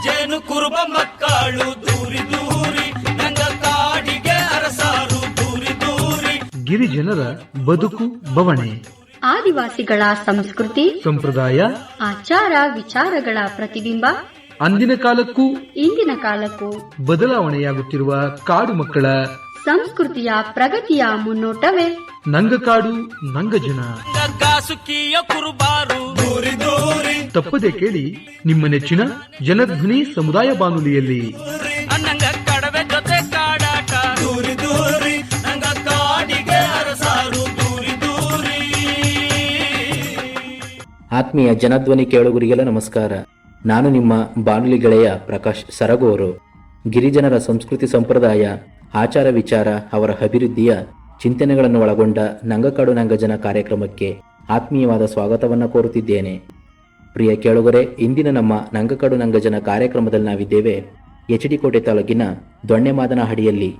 ಜೇನು ಕುರುಬ ಮಕ್ಕಳು ದೂರಿ ದೂರಿ ನಂಗ ಕಾಡಿಗೆ ಅರಸಾರು ದೂರಿ ದೂರಿ. ಗಿರಿಜನರ ಬದುಕು ಬವಣೆ, ಆದಿವಾಸಿಗಳ ಸಂಸ್ಕೃತಿ ಸಂಪ್ರದಾಯ, ಆಚಾರ ವಿಚಾರಗಳ ಪ್ರತಿಬಿಂಬ. ಅಂದಿನ ಕಾಲಕ್ಕೂ ಇಂದಿನ ಕಾಲಕ್ಕೂ ಬದಲಾವಣೆಯಾಗುತ್ತಿರುವ ಕಾಡು ಮಕ್ಕಳ ಸಂಸ್ಕೃತಿಯ ಪ್ರಗತಿಯ ಮುನ್ನೋಟವೇ ನಂಗಕಾಡು ನಂಗಜನ. ಸುಖಿಯ ಕುರುಬಾರು ದೂರಿ ದೂರಿ. ತಪ್ಪದೆ ಕೇಳಿ ನಿಮ್ಮ ನೆಚ್ಚಿನ ಜನಧ್ವನಿ ಸಮುದಾಯ ಬಾನುಲಿಯಲ್ಲಿ. ನಂಗ ಕಡವೆ ಜೊತೆ ಕಾಡಾಟ ದೂರಿ ದೂರಿ ನಂಗ ಕಾಡಿಗೆ ಅರಸಾರು ದೂರಿ ದೂರಿ. ಆತ್ಮೀಯ ಜನಧ್ವನಿ ಕೇಳುಗರಿಗೆಲ್ಲ ನಮಸ್ಕಾರ. ನಾನು ನಿಮ್ಮ ಬಾನುಲಿ ಗೆಳೆಯ ಪ್ರಕಾಶ್ ಸರಗೂರು. ಗಿರಿಜನರ ಸಂಸ್ಕೃತಿ ಸಂಪ್ರದಾಯ, ಆಚಾರ ವಿಚಾರ, ಅವರ ಅಭಿವೃದ್ಧಿಯ ಚಿಂತನೆಗಳನ್ನು ಒಳಗೊಂಡ ನಂಗಕಾಡು ನಂಗಜನ ಕಾರ್ಯಕ್ರಮಕ್ಕೆ ಆತ್ಮೀಯವಾದ ಸ್ವಾಗತವನ್ನು ಕೋರುತ್ತಿದ್ದೇನೆ. ಪ್ರಿಯ ಕೇಳುಗರೆ, ಇಂದಿನ ನಮ್ಮ ನಂಗಕಾಡು ನಂಗಜನ ಕಾರ್ಯಕ್ರಮದಲ್ಲಿ ನಾವಿದ್ದೇವೆ ಎಚ್.ಡಿ. ಕೋಟೆ ತಾಲೂಕಿನ ದೊಣ್ಣೆಮಾದನಹಳ್ಳಿಯಲ್ಲಿ.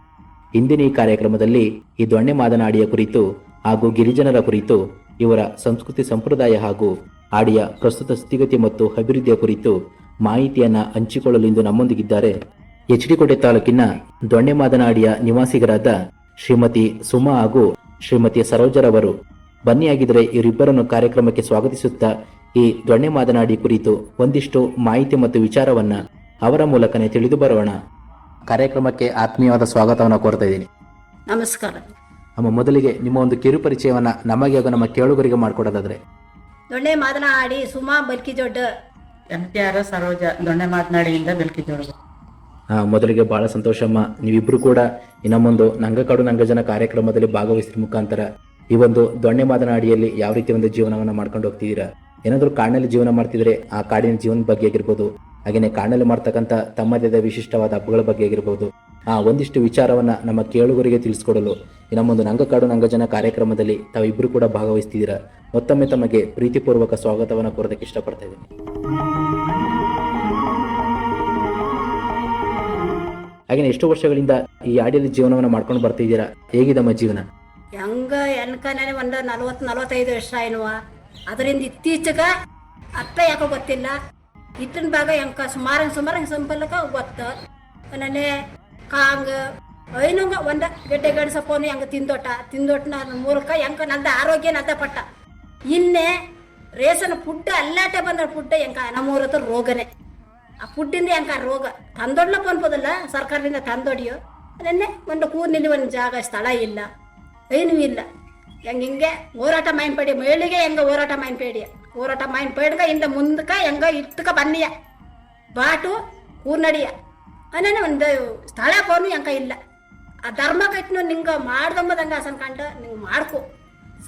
ಇಂದಿನ ಈ ಕಾರ್ಯಕ್ರಮದಲ್ಲಿ ಈ ದೊಣ್ಣೆಮಾದನಹಳ್ಳಿಯ ಕುರಿತು ಹಾಗೂ ಗಿರಿಜನರ ಕುರಿತು, ಇವರ ಸಂಸ್ಕೃತಿ ಸಂಪ್ರದಾಯ ಹಾಗೂ ಹಾಡಿಯ ಪ್ರಸ್ತುತ ಸ್ಥಿತಿಗತಿ ಮತ್ತು ಅಭಿವೃದ್ಧಿಯ ಕುರಿತು ಮಾಹಿತಿಯನ್ನು ಹಂಚಿಕೊಳ್ಳಲು ಇಂದು ನಮ್ಮೊಂದಿಗಿದ್ದಾರೆ ಎಚ್.ಡಿ. ಕೋಟೆ ತಾಲೂಕಿನ ದೊಣ್ಣೆಮಾದನಹಳ್ಳಿಯ ನಿವಾಸಿಗರಾದ ಶ್ರೀಮತಿ ಸುಮಾ ಹಾಗೂ ಶ್ರೀಮತಿ ಸರೋಜರವರು. ಬನ್ನಿಯಾಗಿದ್ದರೆ ಇವರಿಬ್ಬರನ್ನು ಕಾರ್ಯಕ್ರಮಕ್ಕೆ ಸ್ವಾಗತಿಸುತ್ತಾ ಈ ದೊಣ್ಣೆಮಾದನಹಳ್ಳಿ ಕುರಿತು ಒಂದಿಷ್ಟು ಮಾಹಿತಿ ಮತ್ತು ವಿಚಾರವನ್ನ ಅವರ ಮೂಲಕನೇ ತಿಳಿದು ಬರೋಣ. ಕಾರ್ಯಕ್ರಮಕ್ಕೆ ಆತ್ಮೀಯವಾದ ಸ್ವಾಗತವನ್ನು ಕೋರ್ತಾ ಇದ್ದೀನಿ. ನಮಸ್ಕಾರ ಅಮ್ಮ, ಮೊದಲಿಗೆ ನಿಮ್ಮ ಒಂದು ಕಿರು ಪರಿಚಯವನ್ನ ನಮಗೆ ಹಾಗೂ ನಮ್ಮ ಕೇಳುಗರಿಗೆ ಮಾಡಿಕೊಡೋದಾದ್ರೆ. ದೊಣ್ಣೆಮಾದನಹಳ್ಳಿ ಸುಮಾ ಬಲ್ಕಿಜೊಡ್ಡ. MTR ಸರೋಜ ದೊಣ್ಣೆಮಾದನಹಳ್ಳಿಯಿಂದ ಬೆಲ್ಕಿಜೋಡು. ಮೊದಲಿಗೆ ಬಹಳ ಸಂತೋಷಮ್ಮ, ನೀವಿಬ್ರು ಕೂಡ ಇನ್ನೊಂದು ನಂಗಕಾಡು ನಂಗಜನ ಕಾರ್ಯಕ್ರಮದಲ್ಲಿ ಭಾಗವಹಿಸಿದ ಮುಖಾಂತರ ಈ ಒಂದು ದೊಣ್ಣೆಮಾದನಹಳ್ಳಿಯಲ್ಲಿ ಯಾವ ರೀತಿ ಒಂದು ಜೀವನವನ್ನ ಮಾಡ್ಕೊಂಡು ಹೋಗ್ತಿದ್ದೀರಾ, ಏನಾದರೂ ಕಾಡಿನಲ್ಲಿ ಜೀವನ ಮಾಡ್ತಿದ್ರೆ ಆ ಕಾಡಿನ ಜೀವನದ ಬಗ್ಗೆ ಆಗಿರ್ಬೋದು, ಹಾಗೆಯೇ ಕಾಡಿನಲ್ಲಿ ಮಾಡ್ತಕ್ಕಂಥ ತಮ್ಮದೇ ವಿಶಿಷ್ಟವಾದ ಹಬ್ಬಗಳ ಬಗ್ಗೆ ಆಗಿರ್ಬೋದು, ಒಂದಿಷ್ಟು ವಿಚಾರವನ್ನ ನಮ್ಮ ಕೇಳುಗರಿಗೆ ತಿಳಿಸ್ಕೊಡಲು ಇನ್ನೊಂದು ನಂಗಕಾಡು ನಂಗಜನ ಕಾರ್ಯಕ್ರಮದಲ್ಲಿ ತಾವಿಬ್ರು ಕೂಡ ಭಾಗವಹಿಸ್ತಿದ್ದೀರಾ. ಮತ್ತೊಮ್ಮೆ ತಮಗೆ ಪ್ರೀತಿಪೂರ್ವಕ ಸ್ವಾಗತವನ್ನು ಕೋರೋದಕ್ಕೆ ಇಷ್ಟಪಡ್ತಾ ಇದ್ದೀನಿ. ಹಾಗೆ ಎಷ್ಟು ವರ್ಷಗಳಿಂದ ಈ ಹಾಡಿಯಲ್ಲಿ ಜೀವನವನ್ನು ಮಾಡ್ಕೊಂಡು ಬರ್ತಿದ್ದೀರಾ? ಹೇಗಿದಮ್ಮ ಜೀವನ? ಹೆಂಗ ಎನ್ಕನೇ ಒಂದು 40-45 ವರ್ಷ ಏನುವ. ಅದರಿಂದ ಇತ್ತೀಚೆಗೆ ಅರ್ಥ ಯಾಕೋ ಗೊತ್ತಿಲ್ಲ. ಇತ್ತಿನ ಭಾಗ ಹೆಂಗ ಸುಮಾರು ಸಂಪಲ್ಕ ಗೊತ್ತು. ನನ್ನೇ ಕಾಂಗ ಐನಂಗ ಒಂದ ಗೆಡ್ಡೆ ಗಣಸಪ್ಪನು ಹೆಂಗ ತಿಂದೊಟ್ಟನ ಮೂಲಕ ಹೆಂಗ ನಂದ ಆರೋಗ್ಯ ನದ್ದ ಪಟ್ಟ. ಇನ್ನೇ ರೇಷನ್ ಫುಡ್ ಅಲ್ಲಾಟೆ ಬಂದ ಫುಡ್ ಹೆಂಗ ನಮ್ಮೂರ ಹತ್ರ ರೋಗನೇ. ಆ ಫುಡ್ಡಿಂದ ಹೆಂಗ ರೋಗ ತಂದೊಡ್ಲಪ್ಪ ಅನ್ಬೋದಲ್ಲ, ಸರ್ಕಾರದಿಂದ ತಂದೊಡಿಯೋ. ಅದನ್ನೇ ಒಂದು ಕೂರ್ನಿಲ್ಲಿ ಒಂದು ಜಾಗ ಸ್ಥಳ ಇಲ್ಲ, ಏನೂ ಇಲ್ಲ. ಹಿಂಗೆ ಹೋರಾಟ ಮೈನ್ಪೇಡಿ ಮೇಳಿಗೆ ಹೆಂಗ ಹೋರಾಟ ಮೈನ್ಪೇಡ್ಗ ಇಂದ ಮುಂದಕ್ಕೆ ಹೆಂಗ ಇಟ್ಟಕ ಬನ್ನಿಯ ಬಾಟು ಕೂರ್ನಡಿಯ ಅನ್ನೇ ಒಂದು ಸ್ಥಳ ಫೋನು ಹೆಂಗ ಇಲ್ಲ. ಆ ಧರ್ಮ ಕಟ್ನು ನಿಂಗೆ ಮಾಡ್ದಂಬದಂಗೆ ಅಸನ್ಕಂಡು ನಿಂಗೆ ಮಾಡ್ಕೊ.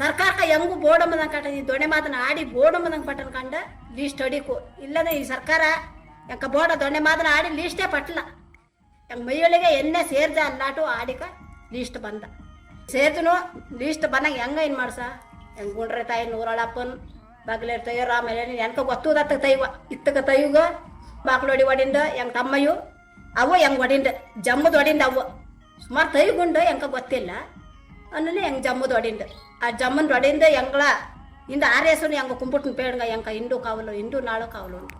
ಸರ್ಕಾರಕ್ಕೆ ಹೆಂಗು ಬೋರ್ಡಂಬದಂಗೆ ಕಟ್ಟ, ಈ ದೊಣ್ಣೆಮಾದನಹಳ್ಳಿ ಬೋರ್ಡಂಬದಂಗೆ ಪಟ್ಟನ್ ಕಂಡು ಲೀಸ್ಟ್ ಹೊಡಿಕು. ಇಲ್ಲದ ಈ ಸರ್ಕಾರ ಹೆಂಗ ಬೋರ್ಡ ದೊಣ್ಣೆಮಾದನಹಳ್ಳಿ ಲೀಸ್ಟೇ ಪಟ್ಲ. ಹೆಂಗೆ ಮೈಯೊಳಗೆ ಎಣ್ಣೆ ಸೇರ್ದ ಅಲ್ಲಾಟು ಆಡಿಕ ಲೀಸ್ಟ್ ಬಂದ. ಸೇತನು ಲೀಸ್ಟ್ ಬಂದಂಗೆ ಹೆಂಗ ಏನು ಮಾಡ್ಸ, ಹೆಂಗೆ ಗುಂಡ್ರೆ ತಾಯಿ ನೂರಳಪ್ಪನ್ ಬಾಗಿಲೇರ್ ತಯ್ಯೋ ಆಮೇಲೆ ಹೆಂಗ ಗೊತ್ತುದತ್ತ ತೈವ ಇತ್ತಕ ತೈಗ ಬಾಕ್ಲೊಡಿ ಒಡಿಂದ ಹೆಂಗೆ ತಮ್ಮಯ್ಯು ಅವು ಹೆಂಗೆ ಒಡಿಂದ ಜಮ್ಮದ ಒಡಿಂದ ಅವು ಸುಮಾರು ತೈಗುಂಡು ಹೆಂಗ ಗೊತ್ತಿಲ್ಲ ಅನ್ನೇ ಹೆಂಗೆ ಜಮ್ಮದ ಒಡಿಂದ. ಆ ಜಮ್ಮನ ಒಡಿಂದ ಹೆಂಗಳ ಇಂದ ಆರೇಸನು ಹೆಂಗೆ ಕುಂಪುಟ್ನ ಪೇಡ್ಗ ಹೆಂಗ ಇಂಡು ನಾಳು ಕಾವಲು ಉಂಟು.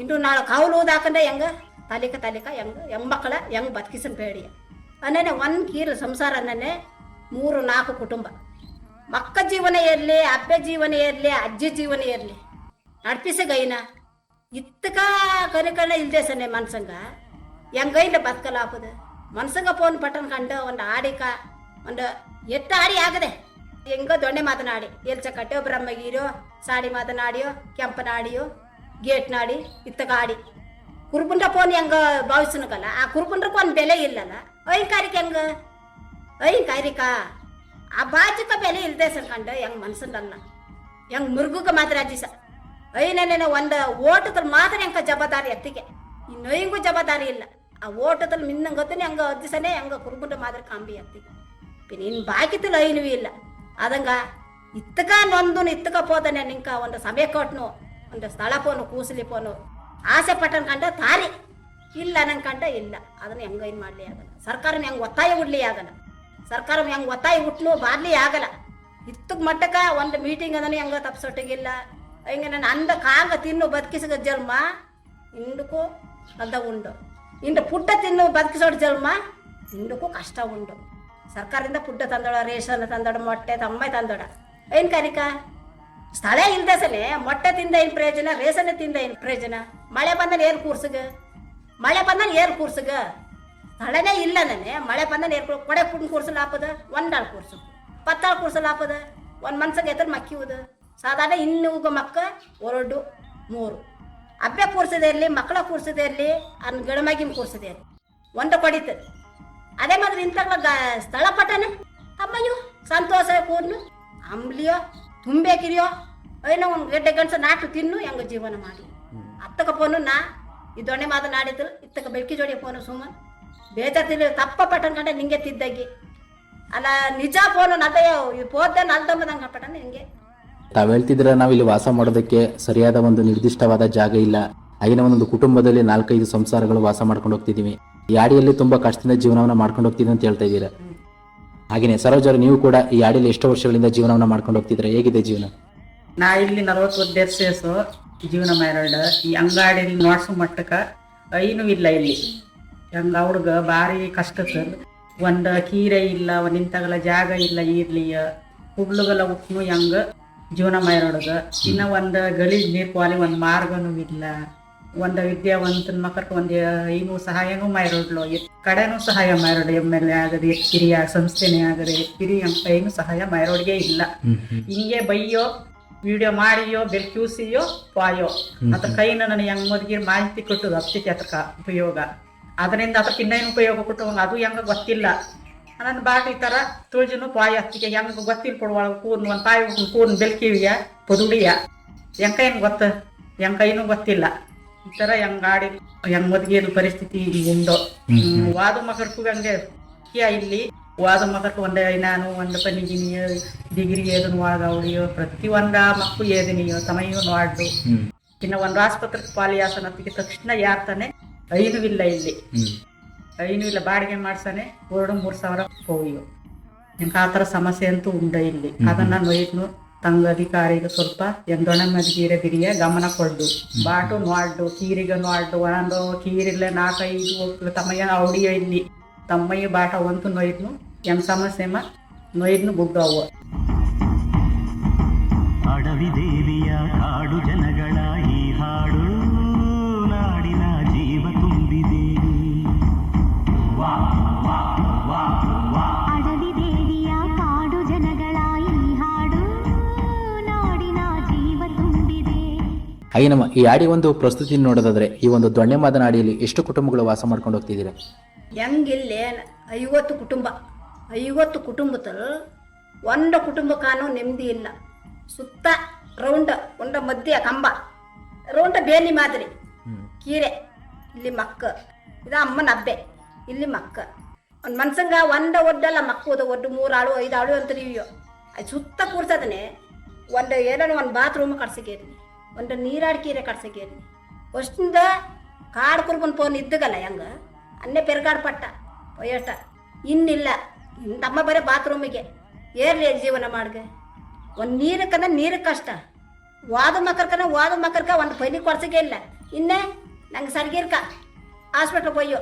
ಇಂಡು ನಾಳು ಕಾವಲು ಊದಾಕಂದ್ರೆ ಹೆಂಗೆ ತಲಿಕ ಹೆಂಮಕ್ಕಳ ಹೆಂಗೆ ಬದುಕಿಸನ್ ಪೇಡಿಯ ಅನ್ನೇ ಒಂದು ಕೀರು ಸಂಸಾರ ಅನ್ನೇ 3-4 ಕುಟುಂಬ. ಮಕ್ಕ ಜೀವನ ಇರಲಿ, ಅಬ್ಬೆ ಜೀವನ ಇರಲಿ, ಅಜ್ಜಿ ಜೀವನ ಇರಲಿ, ನಡ್ಪಿಸಗೈನ ಇತ್ತಕ ಕನಿಕಣ್ಣ ಇಲ್ದೆ ಸನ್ನೆ ಮನ್ಸಂಗ ಹೆಂಗೈನ ಬದುಕಲ್ಲ ಹಾಕೋದು. ಮನ್ಸಂಗ ಫೋನ್ ಪಟ್ಟನ್ ಕಂಡು ಒಂದು ಆಡಿಕ ಒಂದು ಆಡಿ ಆಗದೆ ಹೆಂಗ ದೊಣ್ಣೆಮಾದನಹಳ್ಳಿ ಎಲ್ಚ ಕಟ್ಟೆಯೋ ಬ್ರಹ್ಮಗೀರಿಯೋ ಸಾಡಿ ಮಾತನಾಡಿಯೋ ಕೆಂಪನಾಡಿಯೋ ಗೇಟ್ನಾಡಿ ಇತ್ತಕ ಆಡಿ ಕುರುಬುಂಡ್ರ ಫೋನ್ ಹೆಂಗ ಭಾವಿಸನಕಲ್ಲ. ಆ ಕುರುಬುಂಡ್ರಕ್ಕೆ ಒಂದು ಬೆಲೆ ಇಲ್ಲಲ್ಲ. ಐಕಾರಿಕ ಹೆಂಗ ಐಕಾರಿಕ ಆ ಬಾಜಕ ಬೆಲೆ ಇಲ್ದೆ ಸರ್ಕಂಡು ಹೆಂಗ್ ಮನ್ಸಂದಲ್ಲ, ಹೆಂಗ್ ಮುರುಗುಗ ಮಾತ್ರ ಅಜ್ಜಿಸ ಐನೇನೇನೋ ಒಂದು ಓಟದಲ್ಲಿ ಮಾತ್ರ ಹೆಂಗ ಜವಾಬ್ದಾರಿ ಎತ್ತಿಗೆ, ಇನ್ನು ಹೆಂಗೂ ಜವಾಬ್ದಾರಿ ಇಲ್ಲ. ಆ ಓಟದಲ್ಲಿ ಮಿನ್ನಂಗತ್ತನೇ ಹೆಂಗ ಅಜ್ಜಿಸನೇ ಹೆಂಗ ಕುರುಬುಂಡ ಮಾತ್ರ ಕಾಂಬಿ ಎತ್ತಿಗೆ പിന്നെ ಇನ್ನು ಬಾಕಿತ್ತಲ್ಲ ಐನೂ ಇಲ್ಲ. ಅದಂಗ ಇತ್ತಕ ನೊಂದು ಇತ್ತಕ ಪೋದನೆ ನಿಂಕ ಒಂದು ಸಮಯ ಕೊಟ್ಟನು, ಒಂದು ಸ್ಥಳ ಪೋನು ಕೂಸಲಿ ಪೋನು ಆಸೆ ಪಟ್ಟನ್ ಕಂಡ ತಾರಿ ಇಲ್ಲ ನಂಗೆ ಕಂಡ ಇಲ್ಲ. ಅದನ್ನ ಹೆಂಗ ಏನು ಮಾಡಲಿ ಆಗಲ್ಲ. ಸರ್ಕಾರ ಹೆಂಗೆ ಒತ್ತಾಯ ಉಡ್ಲಿ ಆಗಲ್ಲ. ಸರ್ಕಾರ ಹೆಂಗೆ ಒತ್ತಾಯ ಉಟ್ಲು ಬಾರ್ಲಿ ಆಗಲ್ಲ. ಇತ್ತಕ್ಕೆ ಮಟ್ಟಕ್ಕ ಒಂದು ಮೀಟಿಂಗ್ ಅದನ್ನು ಹೆಂಗ ತಪ್ಸೊಟ್ಟಿಗಿಲ್ಲ. ಹಿಂಗೆ ನಾನು ಅಂದ ಕಾಂಗ ತಿನ್ನು ಬದುಕಿಸಗ ಜನ್ಮ ಇಂದಕ್ಕೂ ಅದ ಉಂಡು ಇಂದು ಪುಟ್ಟ ತಿನ್ನು ಬದುಕಿಸೋಡು ಜನ್ಮ ಇಂದಕ್ಕೂ ಕಷ್ಟ ಉಂಡು. ಸರ್ಕಾರದಿಂದ ಪುಟ್ಟ ತಂದೋಡ, ರೇಷನ್ ತಂದೋಡ, ಮೊಟ್ಟೆ ತಮ್ಮ ತಂದೋಡ. ಏನು ಕನಿಕ ಸ್ಥಳ ಇಲ್ಲದೆ ಸಲ ಮೊಟ್ಟೆ ತಿಂದ ಏನು ಪ್ರಯೋಜನ, ರೇಷನ್ ತಿಂದ ಏನು ಪ್ರಯೋಜನ? ಮಳೆ ಬಂದಲ್ಲಿ ಏರು ಕೂರ್ಸಗ, ಮಳೆ ಬಂದಲ್ಲಿ ಏರು ಕೂರ್ಸಗ. ಸ್ಥಳನೇ ಇಲ್ಲ ನಾನೆ, ಮಳೆ ಬಂದಲ್ಲಿ ಏರು ಕೊಡೆ ಪುಡ್ ಕೂರ್ಸಲು ಹಾಪದ, ಒಂದಾಳು ಕೂರ್ಸು, 10 ಆಳು ಕೂರ್ಸಲು ಹಾಪದ, ಒಂದು ಮನ್ಸಿಗೆ ಎತ್ತರ ಮಕ್ಕಿವುದು. ಸಾಧಾರಣ ಇನ್ನೂಗ ಮಕ್ಕ 2 3 ಅಬ್ಬೆ ಕೂರ್ಸದೆ ಇರಲಿ, ಮಕ್ಕಳ ಕೂರ್ಸದೆ ಇರಲಿ, ಅನ್ ಗಣಮಾಗಿನ ಕೂರ್ಸದೆ ಇರಲಿ, ಒಂದು ಕೊಡಿತು. ಅದೇ ಮಾತ್ರ ಇಂಥ ಸ್ಥಳ ಪಟ್ಟನೆ ಅಮ್ಮಯ್ಯೋ ಸಂತೋಷ ಕೂರ್ನು ಅಂಬ್ಲಿಯೋ ತುಂಬೇಕಿರಿಯೋ ಏನೋ ಒಂದು ಗಡ್ಡೆ ಗಂಟು ನಾಟು ತಿನ್ನು ಹೆಂಗ ಜೀವನ ಮಾಡಿ. ಅತ್ತಕ ಫೋನು ನಾ ಈ ದೊಣ್ಣೆ ಮಾತನಾಡಿದ್ರು, ಇತ್ತಕ ಬೆಳ್ಕಿ ಜೋಡಿ ಫೋನು ಸುಮ್ಮನೆ ಬೇಜಾರು ತಿಳಿ ತಪ್ಪ ಪಟ್ಟನ್ ಕಂಡ ನಿಂಗೆ ತಿದ್ದಾಗಿ ಅಲ್ಲ ನಿಜ ಫೋನು ನದಯೋ ಪೋದ್ದೆ ನಲ್ದಮ್ಮದಂಗ ಪಟ್ಟಣ ನಿಂಗೆ. ತಾವು ಹೇಳ್ತಿದ್ರೆ ನಾವು ಇಲ್ಲಿ ವಾಸ ಮಾಡೋದಕ್ಕೆ ಸರಿಯಾದ ಒಂದು ನಿರ್ದಿಷ್ಟವಾದ ಜಾಗ ಇಲ್ಲ. ಆಗಿನ ಒಂದೊಂದು ಕುಟುಂಬದಲ್ಲಿ 4-5 ಸಂಸಾರಗಳು ವಾಸ ಮಾಡ್ಕೊಂಡು ಹೋಗ್ತಿದ್ದೀವಿ. ಈ ಯಾಡಿಯಲ್ಲಿ ತುಂಬಾ ಕಷ್ಟದಿಂದ ಜೀವನವನ್ನ ಮಾಡ್ಕೊಂಡು ಹೋಗ್ತಿದ್ದೀವಿ ಅಂತ ಹೇಳ್ತಾ ಇದ್ದೀರಾ. ಹಾಗೇನೆ ಸರೋಜರು, ನೀವು ಕೂಡ ಈ ಯಾಡಿಯಲ್ಲಿ ಎಷ್ಟು ವರ್ಷಗಳಿಂದ ಜೀವನವನ್ನ ಮಾಡ್ಕೊಂಡು ಹೋಗ್ತಿದ್ರೆ, ಹೇಗಿದೆ ಜೀವನ? ನಾ ಇಲ್ಲಿ 40 ವರ್ಷ ಜೀವನ ಮಾರಾಡ. ಈ ಅಂಗಾಡಿಯಲ್ಲಿ ನೋಡ್ಸೋ ಮಟ್ಟಕ್ಕ ಏನೂ ಇಲ್ಲ ಇಲ್ಲಿ. ಹಂಗ ಅವ್ರಿಗೆ ಭಾರಿ ಕಷ್ಟಕ್ಕೆ ಒಂದು ಕೀರೆ ಇಲ್ಲ, ಒಂದು ನಿಂತಾಗಲ್ಲ ಜಾಗ ಇಲ್ಲ ಇರ್ಲಿಯ ಹುಡ್ಲುಗಲ್ಲ ಉಟ್ನು ಹೆಂಗ ಜೀವನ ಮಾರೋಡ್ಗ. ಇನ್ನು ಒಂದು ಗಲೀಜ್ ನೀರು ಕ್ವಾಲಿ ಒಂದು ಮಾರ್ಗನೂ ಇಲ್ಲ. ಒಂದು ವಿದ್ಯಾವಂತನ ಮಕ್ಕಳಿಗೆ ಒಂದು ಏನೂ ಸಹಾಯನೂ ಮಾರೋಡ್ಲು, ಕಡೆನೂ ಸಹಾಯ ಮಾರೋಡು. MLA ಆಗದೆ, ಕಿರಿಯ ಸಂಸ್ಥೆನೇ ಆಗದೆ, ಕಿರಿ ಅಂತ ಏನು ಸಹಾಯ ಮಾರೋಡ್ಗೆ ಇಲ್ಲ. ಹಿಂಗೆ ಬೈಯೋ, ವಿಡಿಯೋ ಮಾಡಿಯೋ, ಬೆಲ್ಕ್ಯೂಸಿಯೋ ಪಾಯೋ ಅದ್ರ ಕೈನ ನನಗೆ ಹೆಂಗ್ ಮೊದಗಿರ್ ಮಾಹಿತಿ ಕೊಟ್ಟದು ಅಪ್ತಿಕೆ ಅದಕ್ಕೆ ಉಪಯೋಗ. ಅದರಿಂದ ಅದಕ್ಕೆ ಇನ್ನೇನು ಉಪಯೋಗ ಕೊಟ್ಟು ಅದು ಹೆಂಗ ಗೊತ್ತಿಲ್ಲ. ನನ್ನ ಬಾಟಿ ಈ ಥರ ತುಳ್ಜಿನೂ ಪಾಯ ಹತ್ತಿಗೆ ಹೆಂಗೆ ಗೊತ್ತಿಲ್ಲ ಕೊಡುವ ಕೂರ್ನು ಒಂದು ಪಾಯಿ ಕೂರ್ನು ಬೆಲ್ಕಿವಿಯ ಪದುಡಿಯ ಹೆಂಗ ಏನು ಗೊತ್ತ, ಹೆಂಗೈನೂ ಗೊತ್ತಿಲ್ಲ. ಈ ಥರ ಹೆಂಗಾಡಿ ಹೆಂಗ್ ಮೊದಗಿನ ಪರಿಸ್ಥಿತಿ ಉಂಡು. ವಾದ ಮಗರ್ಕು ಹಂಗೆ ಇಲ್ಲಿ ವಾದ ಮಗರ್ಕು ಒಂದೇ ನಾನು ಒಂದು ಪನಿಗಿನಿಯೋ ಡಿಗ್ರಿ ಏದನ್ನು ಒಳಗ ಅವಳಿಯೋ ಪ್ರತಿ ಒಂದ ಮಕ್ಕಳು ಏದಿನಿಯೋ ತಮಯ್ಯೋ ನೋಡ್ದು. ಇನ್ನು ಒಂದು ಆಸ್ಪತ್ರೆಗೆ ಪಾಲಿಯಾಸನ ಹತ್ತಿಗೆ ತಕ್ಷಣ ಯಾರ್ತಾನೆ ಐನೂ ಇಲ್ಲ ಇಲ್ಲಿ, ಐನೂ ಇಲ್ಲ. ಬಾಡಿಗೆ ಮಾಡ್ಸಾನೆ 2-3 ಸಾವಿರ ಹೋಗಿಯೋ. ನಿಮ್ಗೆ ಆ ಥರ ಸಮಸ್ಯೆ ಅಂತೂ ಉಂಡ ಇಲ್ಲಿ. ಅದನ್ನ ನೊಯ್ದು ತಂಗ ಅಧಿಕಾರಿಗೆ ಸ್ವಲ್ಪ ಎಂದೊಣ ಮದ್ಗೀರೆ ಬಿರಿಯ ಗಮನ ಕೊಡ್ದು, ಬಾಟು ನೋಡ್ದು, ಕೀರಿಗೆ ನೋಡ್ದು, ಒಂದು ಕೀರಿಲ್ಲ 4-5 ತಮ್ಮಯ್ಯ ಅವಡಿಯೋ ಇಲ್ಲಿ ತಮ್ಮಯ್ಯ ಬಾಟ ಒಂತು ನೊಯ್ದು ಹೆಂಗ್ ಸಮಸ್ಯೆ ನೊಯ್ದು ಬುಗ್ಗವು. ಅಡವಿ ದೇವಿಯ ಕಾಡು ಜನಗಳ ಈ ಹಾಡು ನಾಡಿನ ಜೀವ ತುಂಬಿದೆ. ಅಡವಿ ದೇವಿಯ ಕಾಡು ಜನಗಳ ಈ ಹಾಡು ನಾಡಿನ ಜೀವ ತುಂಬಿದೆ. ಹಾಗೆ ನಮ್ಮ ಈ ಯಾಡಿ ಒಂದು ಪ್ರಸ್ತುತಿ ನೋಡೋದಾದ್ರೆ, ಈ ಒಂದು ದೊಣ್ಣೆ ಮಾದನಾಡಿಯಲ್ಲಿ ಎಷ್ಟು ಕುಟುಂಬಗಳು ವಾಸ ಮಾಡ್ಕೊಂಡು ಹೋಗ್ತಿದ್ದೀರಾ? ಹೆಂಗಿಲ್ಲೇ 50 ಕುಟುಂಬ, 50 ಕುಟುಂಬದಲ್ಲಿ ಒಂದು ಕುಟುಂಬಕ್ಕಾನು ನೆಮ್ಮದಿ ಇಲ್ಲ. ಸುತ್ತ ರೌಂಡ ಒಂದ ಮಧ್ಯ ಕಂಬ ರೌಂಡ ಬೇಲಿ ಮಾದರಿ ಕೀರೆ, ಇಲ್ಲಿ ಮಕ್ಕ ಇದು ಅಮ್ಮನ ಹಬ್ಬೆ, ಇಲ್ಲಿ ಮಕ್ಕ ಒಂದು ಮನ್ಸಂಗ ಒಡ್ಡಲ್ಲ ಮಕ್ಕಳು ಒಡ್ಡು 3 ಆಳು 5 ಆಳು ಅಂತ ಇವ್ಯೋ. ಅದು ಸುತ್ತ ಕೂರ್ಸದನೆ ಒಂದು ಏನೋ ಒಂದು ಬಾತ್ರೂಮ್ ಕಟ್ಸಕೇರಿ, ಒಂದು ನೀರಾಡ್ಕೀರೆ ಕಟ್ಸಕೇರಿ. ಅಷ್ಟಿಂದ ಕಾಡು ಕುರ್ಬನ್ ಫೋನ್ ಇದ್ದಗಲ್ಲ ಹೆಂಗ ಅನ್ನೇ ಪೆರ್ಗಾಡ್ ಪಟ್ಟ ಒಯ್ಯಷ್ಟ ಇನ್ನಿಲ್ಲ. ಇನ್ನು ತಮ್ಮ ಬರೀ ಬಾತ್ರೂಮಿಗೆ ಏರ್ಲಿ ಜೀವನ ಮಾಡ್ಗೆ. ಒಂದು ನೀರಕ್ಕನ ನೀರಿಗೆ ಕಷ್ಟ, ವಾದ ಮಕ್ಕರ್ಕ ಒಂದು ಪೈಲಿ ಕೊಡ್ಸಕ್ಕೆ ಇಲ್ಲ. ಇನ್ನೇ ನಂಗೆ ಸರ್ಗಿರ್ಕ ಹಾಸ್ಪಿಟ್ಲಿಗೆ ಹೋಯ್ಯೋ,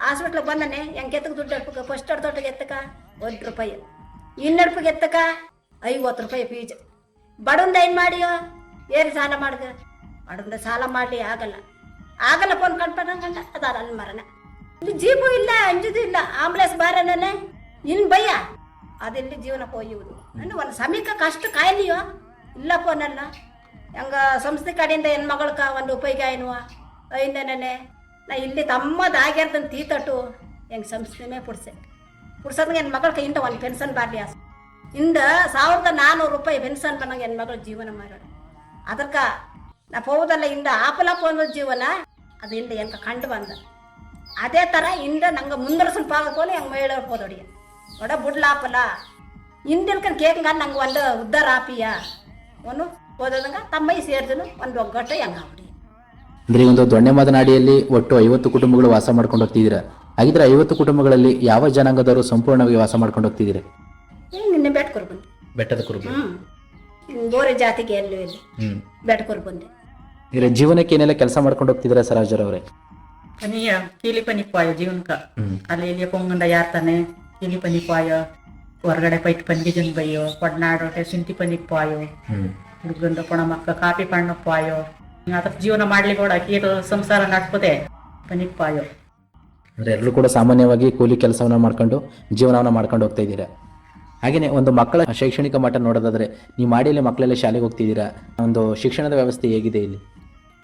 ಹಾಸ್ಪಿಟ್ಲಿಗೆ ಬಂದನೆ ಹೆಂಗೆ ಎತ್ತಕ್ಕೆ ದುಡ್ಡು ಎಡ್ಪಕ್ಕೆ ಫಸ್ಟ್ ತೋಟಕ್ಕೆ ಎತ್ತಕ 1 ರೂಪಾಯಿ, ಇನ್ನೆಡ್ಪಿಗೆ ಎತ್ತಕ 50 ರೂಪಾಯಿ ಫೀಜ್. ಬಡಂದ ಏನು ಮಾಡಿಯೋ ಏರಿ ಸಾಲ ಮಾಡ್ಗ, ಬಡಂದ ಸಾಲ ಮಾಡಲಿ ಆಗಲ್ಲ ಫೋನ್ ಕಂಡ ಅದಾರ ಅಲ್ಲಿ ಮರನ. ಇಲ್ಲಿ ಜೀಪು ಇಲ್ಲ, ಅಂಜುದು ಇಲ್ಲ, ಆಂಬುಲೆನ್ಸ್ ಬಾರನೇ ಇನ್ನು ಭಯ. ಅದೆಲ್ಲಿ ಜೀವನ ಹೋಯುವುದು ಅಂದ್ರೆ ಒಂದು ಸಮೀಕ ಕಷ್ಟ ಕಾಯ್ಲಿಯೋ ಇಲ್ಲ ಫೋನಲ್ಲ. ಹೆಂಗ ಸಂಸ್ಥೆ ಕಡೆಯಿಂದ ಹೆಣ್ಮಗಳಕ 1 ರೂಪಾಯಿಗೆ ಆಯ್ನುವ ಐದನೇ ನಾ ಇಲ್ಲಿ ತಮ್ಮದಾಗ್ಯಾರ್ದಂತ ತೀತಟ್ಟು ಹೆಂಗೆ ಸಂಸ್ಥೆನೇ ಪುಡ್ಸೋದಂಗೆ ಹೆಣ್ಮಕ್ಳಿಗೆ ಇಂದ 1 ಪೆನ್ಷನ್ ಬಾರ್ಲಿ ಆಸ ಇಂದ 1400 ರೂಪಾಯಿ ಪೆನ್ಷನ್ ಬಂದಂಗೆ ಹೆಣ್ಮಗಳು ಜೀವನ ಮಾಡೋಣ. ಅದಕ್ಕೆ ನಾ ಹೋದಲ್ಲ ಇಂದ ಆಪಲಪ್ಪ ಅನ್ನೋ ಜೀವನ ಅದು ಇಂದ ಎಂತ ಕಂಡು ಬಂದ. ಅದೇ ಥರ ಇಂದ ನಂಗೆ ಮುಂದರ್ಸನ್ ಪಾಗಕೋಲಿ ಹೆಂಗೆ ಮಹಿಳೆಯರು ಹೋದೊಡಿಗೆ ಒಡ ಬುಡ್ಲಾಪಲ್ಲ ಹಿಂದಿಲ್ಕಂಡು ಕೇಕಂಗ ನಂಗೆ ಒಂದು ಉದ್ದಾರ ಆಪಿಯ ಅವನು ಓದೋದಂಗ ತಮ್ಮಯ್ಯ ಸೇರಿದನು ಒಂದು ಒಗ್ಗಟ್ಟು ಹೆಂಗ ಅವಡಿ. ಅಂದ್ರೆ ಒಂದು ದೊಣ್ಣೆ ಮಾದನಾಡಿಯಲ್ಲಿ ಒಟ್ಟು 50 ಕುಟುಂಬಗಳು ವಾಸ ಮಾಡ್ಕೊಂಡು ಹೋಗ್ತಿದ್ದೀರಾ. ಹಾಗಿದ್ರೆ 50 ಕುಟುಂಬಗಳಲ್ಲಿ ಯಾವ ಜನಾಂಗದವರು ಸಂಪೂರ್ಣವಾಗಿ ವಾಸ ಮಾಡ್ಕೊಂಡು ಹೋಗ್ತಿದ್ದೀರಾ? ನಿನ್ನೆ ಬೆಟ್ಕೊರ್ ಬಂದೆ, ಬೆಟ್ಟದ ಕುರುಬ. ಬೋರೆ ಜಾತಿಗೆ ಎಲ್ಲೂ ಇಲ್ಲಿ ಬೆಟ್ಕೊರ್ ಬಂದೆ. ಈಗ ಜೀವನಕ್ಕೆ ಏನೆಲ್ಲ ಕೆಲಸ ಮಾಡ್ಕೊಂಡು ಹೋಗ್ತಿದ್ದೀರಾ ಸರಾಜರ್ ಅವರೇ? ಪನಿಯ ಕೀಲಿ ಪನಿ ಪಾಯ ಜೀವನಕ ಅಲ್ಲಿ ಇಲ್ಲಿ ಪೊಂಗಂಡ ಯಾರ್ತಾನೆ ಕೀಲಿ ಪನಿ ಪಾಯ ಹೊರಗಡೆ ಪೈಟ್ ಪನ್ನಿ ಜನ್ ಬಯ್ಯೋ ಕೊಡ್ನಾಡೋಟೆ ಶುಂಠಿ ಪನಿ ಪಾಯೋ ಹುಡುಗಂದ ಪೊಣ ಮಕ್ಕ ಕಾಪಿ ಪಣ್ಣ ಪಾಯೋ ಆತ ಜೀವನ ಮಾಡ್ಲಿ ಕೂಡ ಕೀರು ಸಂಸಾರ ನಡ್ಕೋದೆ ಪನಿ ಪಾಯೋ. ಅಂದ್ರೆ ಎಲ್ಲರೂ ಕೂಡ ಸಾಮಾನ್ಯವಾಗಿ ಕೂಲಿ ಕೆಲಸವನ್ನ ಮಾಡ್ಕೊಂಡು ಜೀವನವನ್ನ ಮಾಡ್ಕೊಂಡು ಹೋಗ್ತಾ ಇದ್ದೀರಾ. ಹಾಗೆಯೇ ಒಂದು ಮಕ್ಕಳ ಶೈಕ್ಷಣಿಕ ಮಟ್ಟ ನೋಡೋದಾದ್ರೆ ನೀವು ಮಾಡಿಯಲ್ಲಿ ಮಕ್ಕಳೆಲ್ಲ ಶಾಲೆಗೆ ಹೋಗ್ತಿದ್ದೀರಾ, ಒಂದು ಶಿಕ್ಷಣದ ವ್ಯವಸ್ಥೆ ಹೇಗಿದೆ ಇಲ್ಲಿ?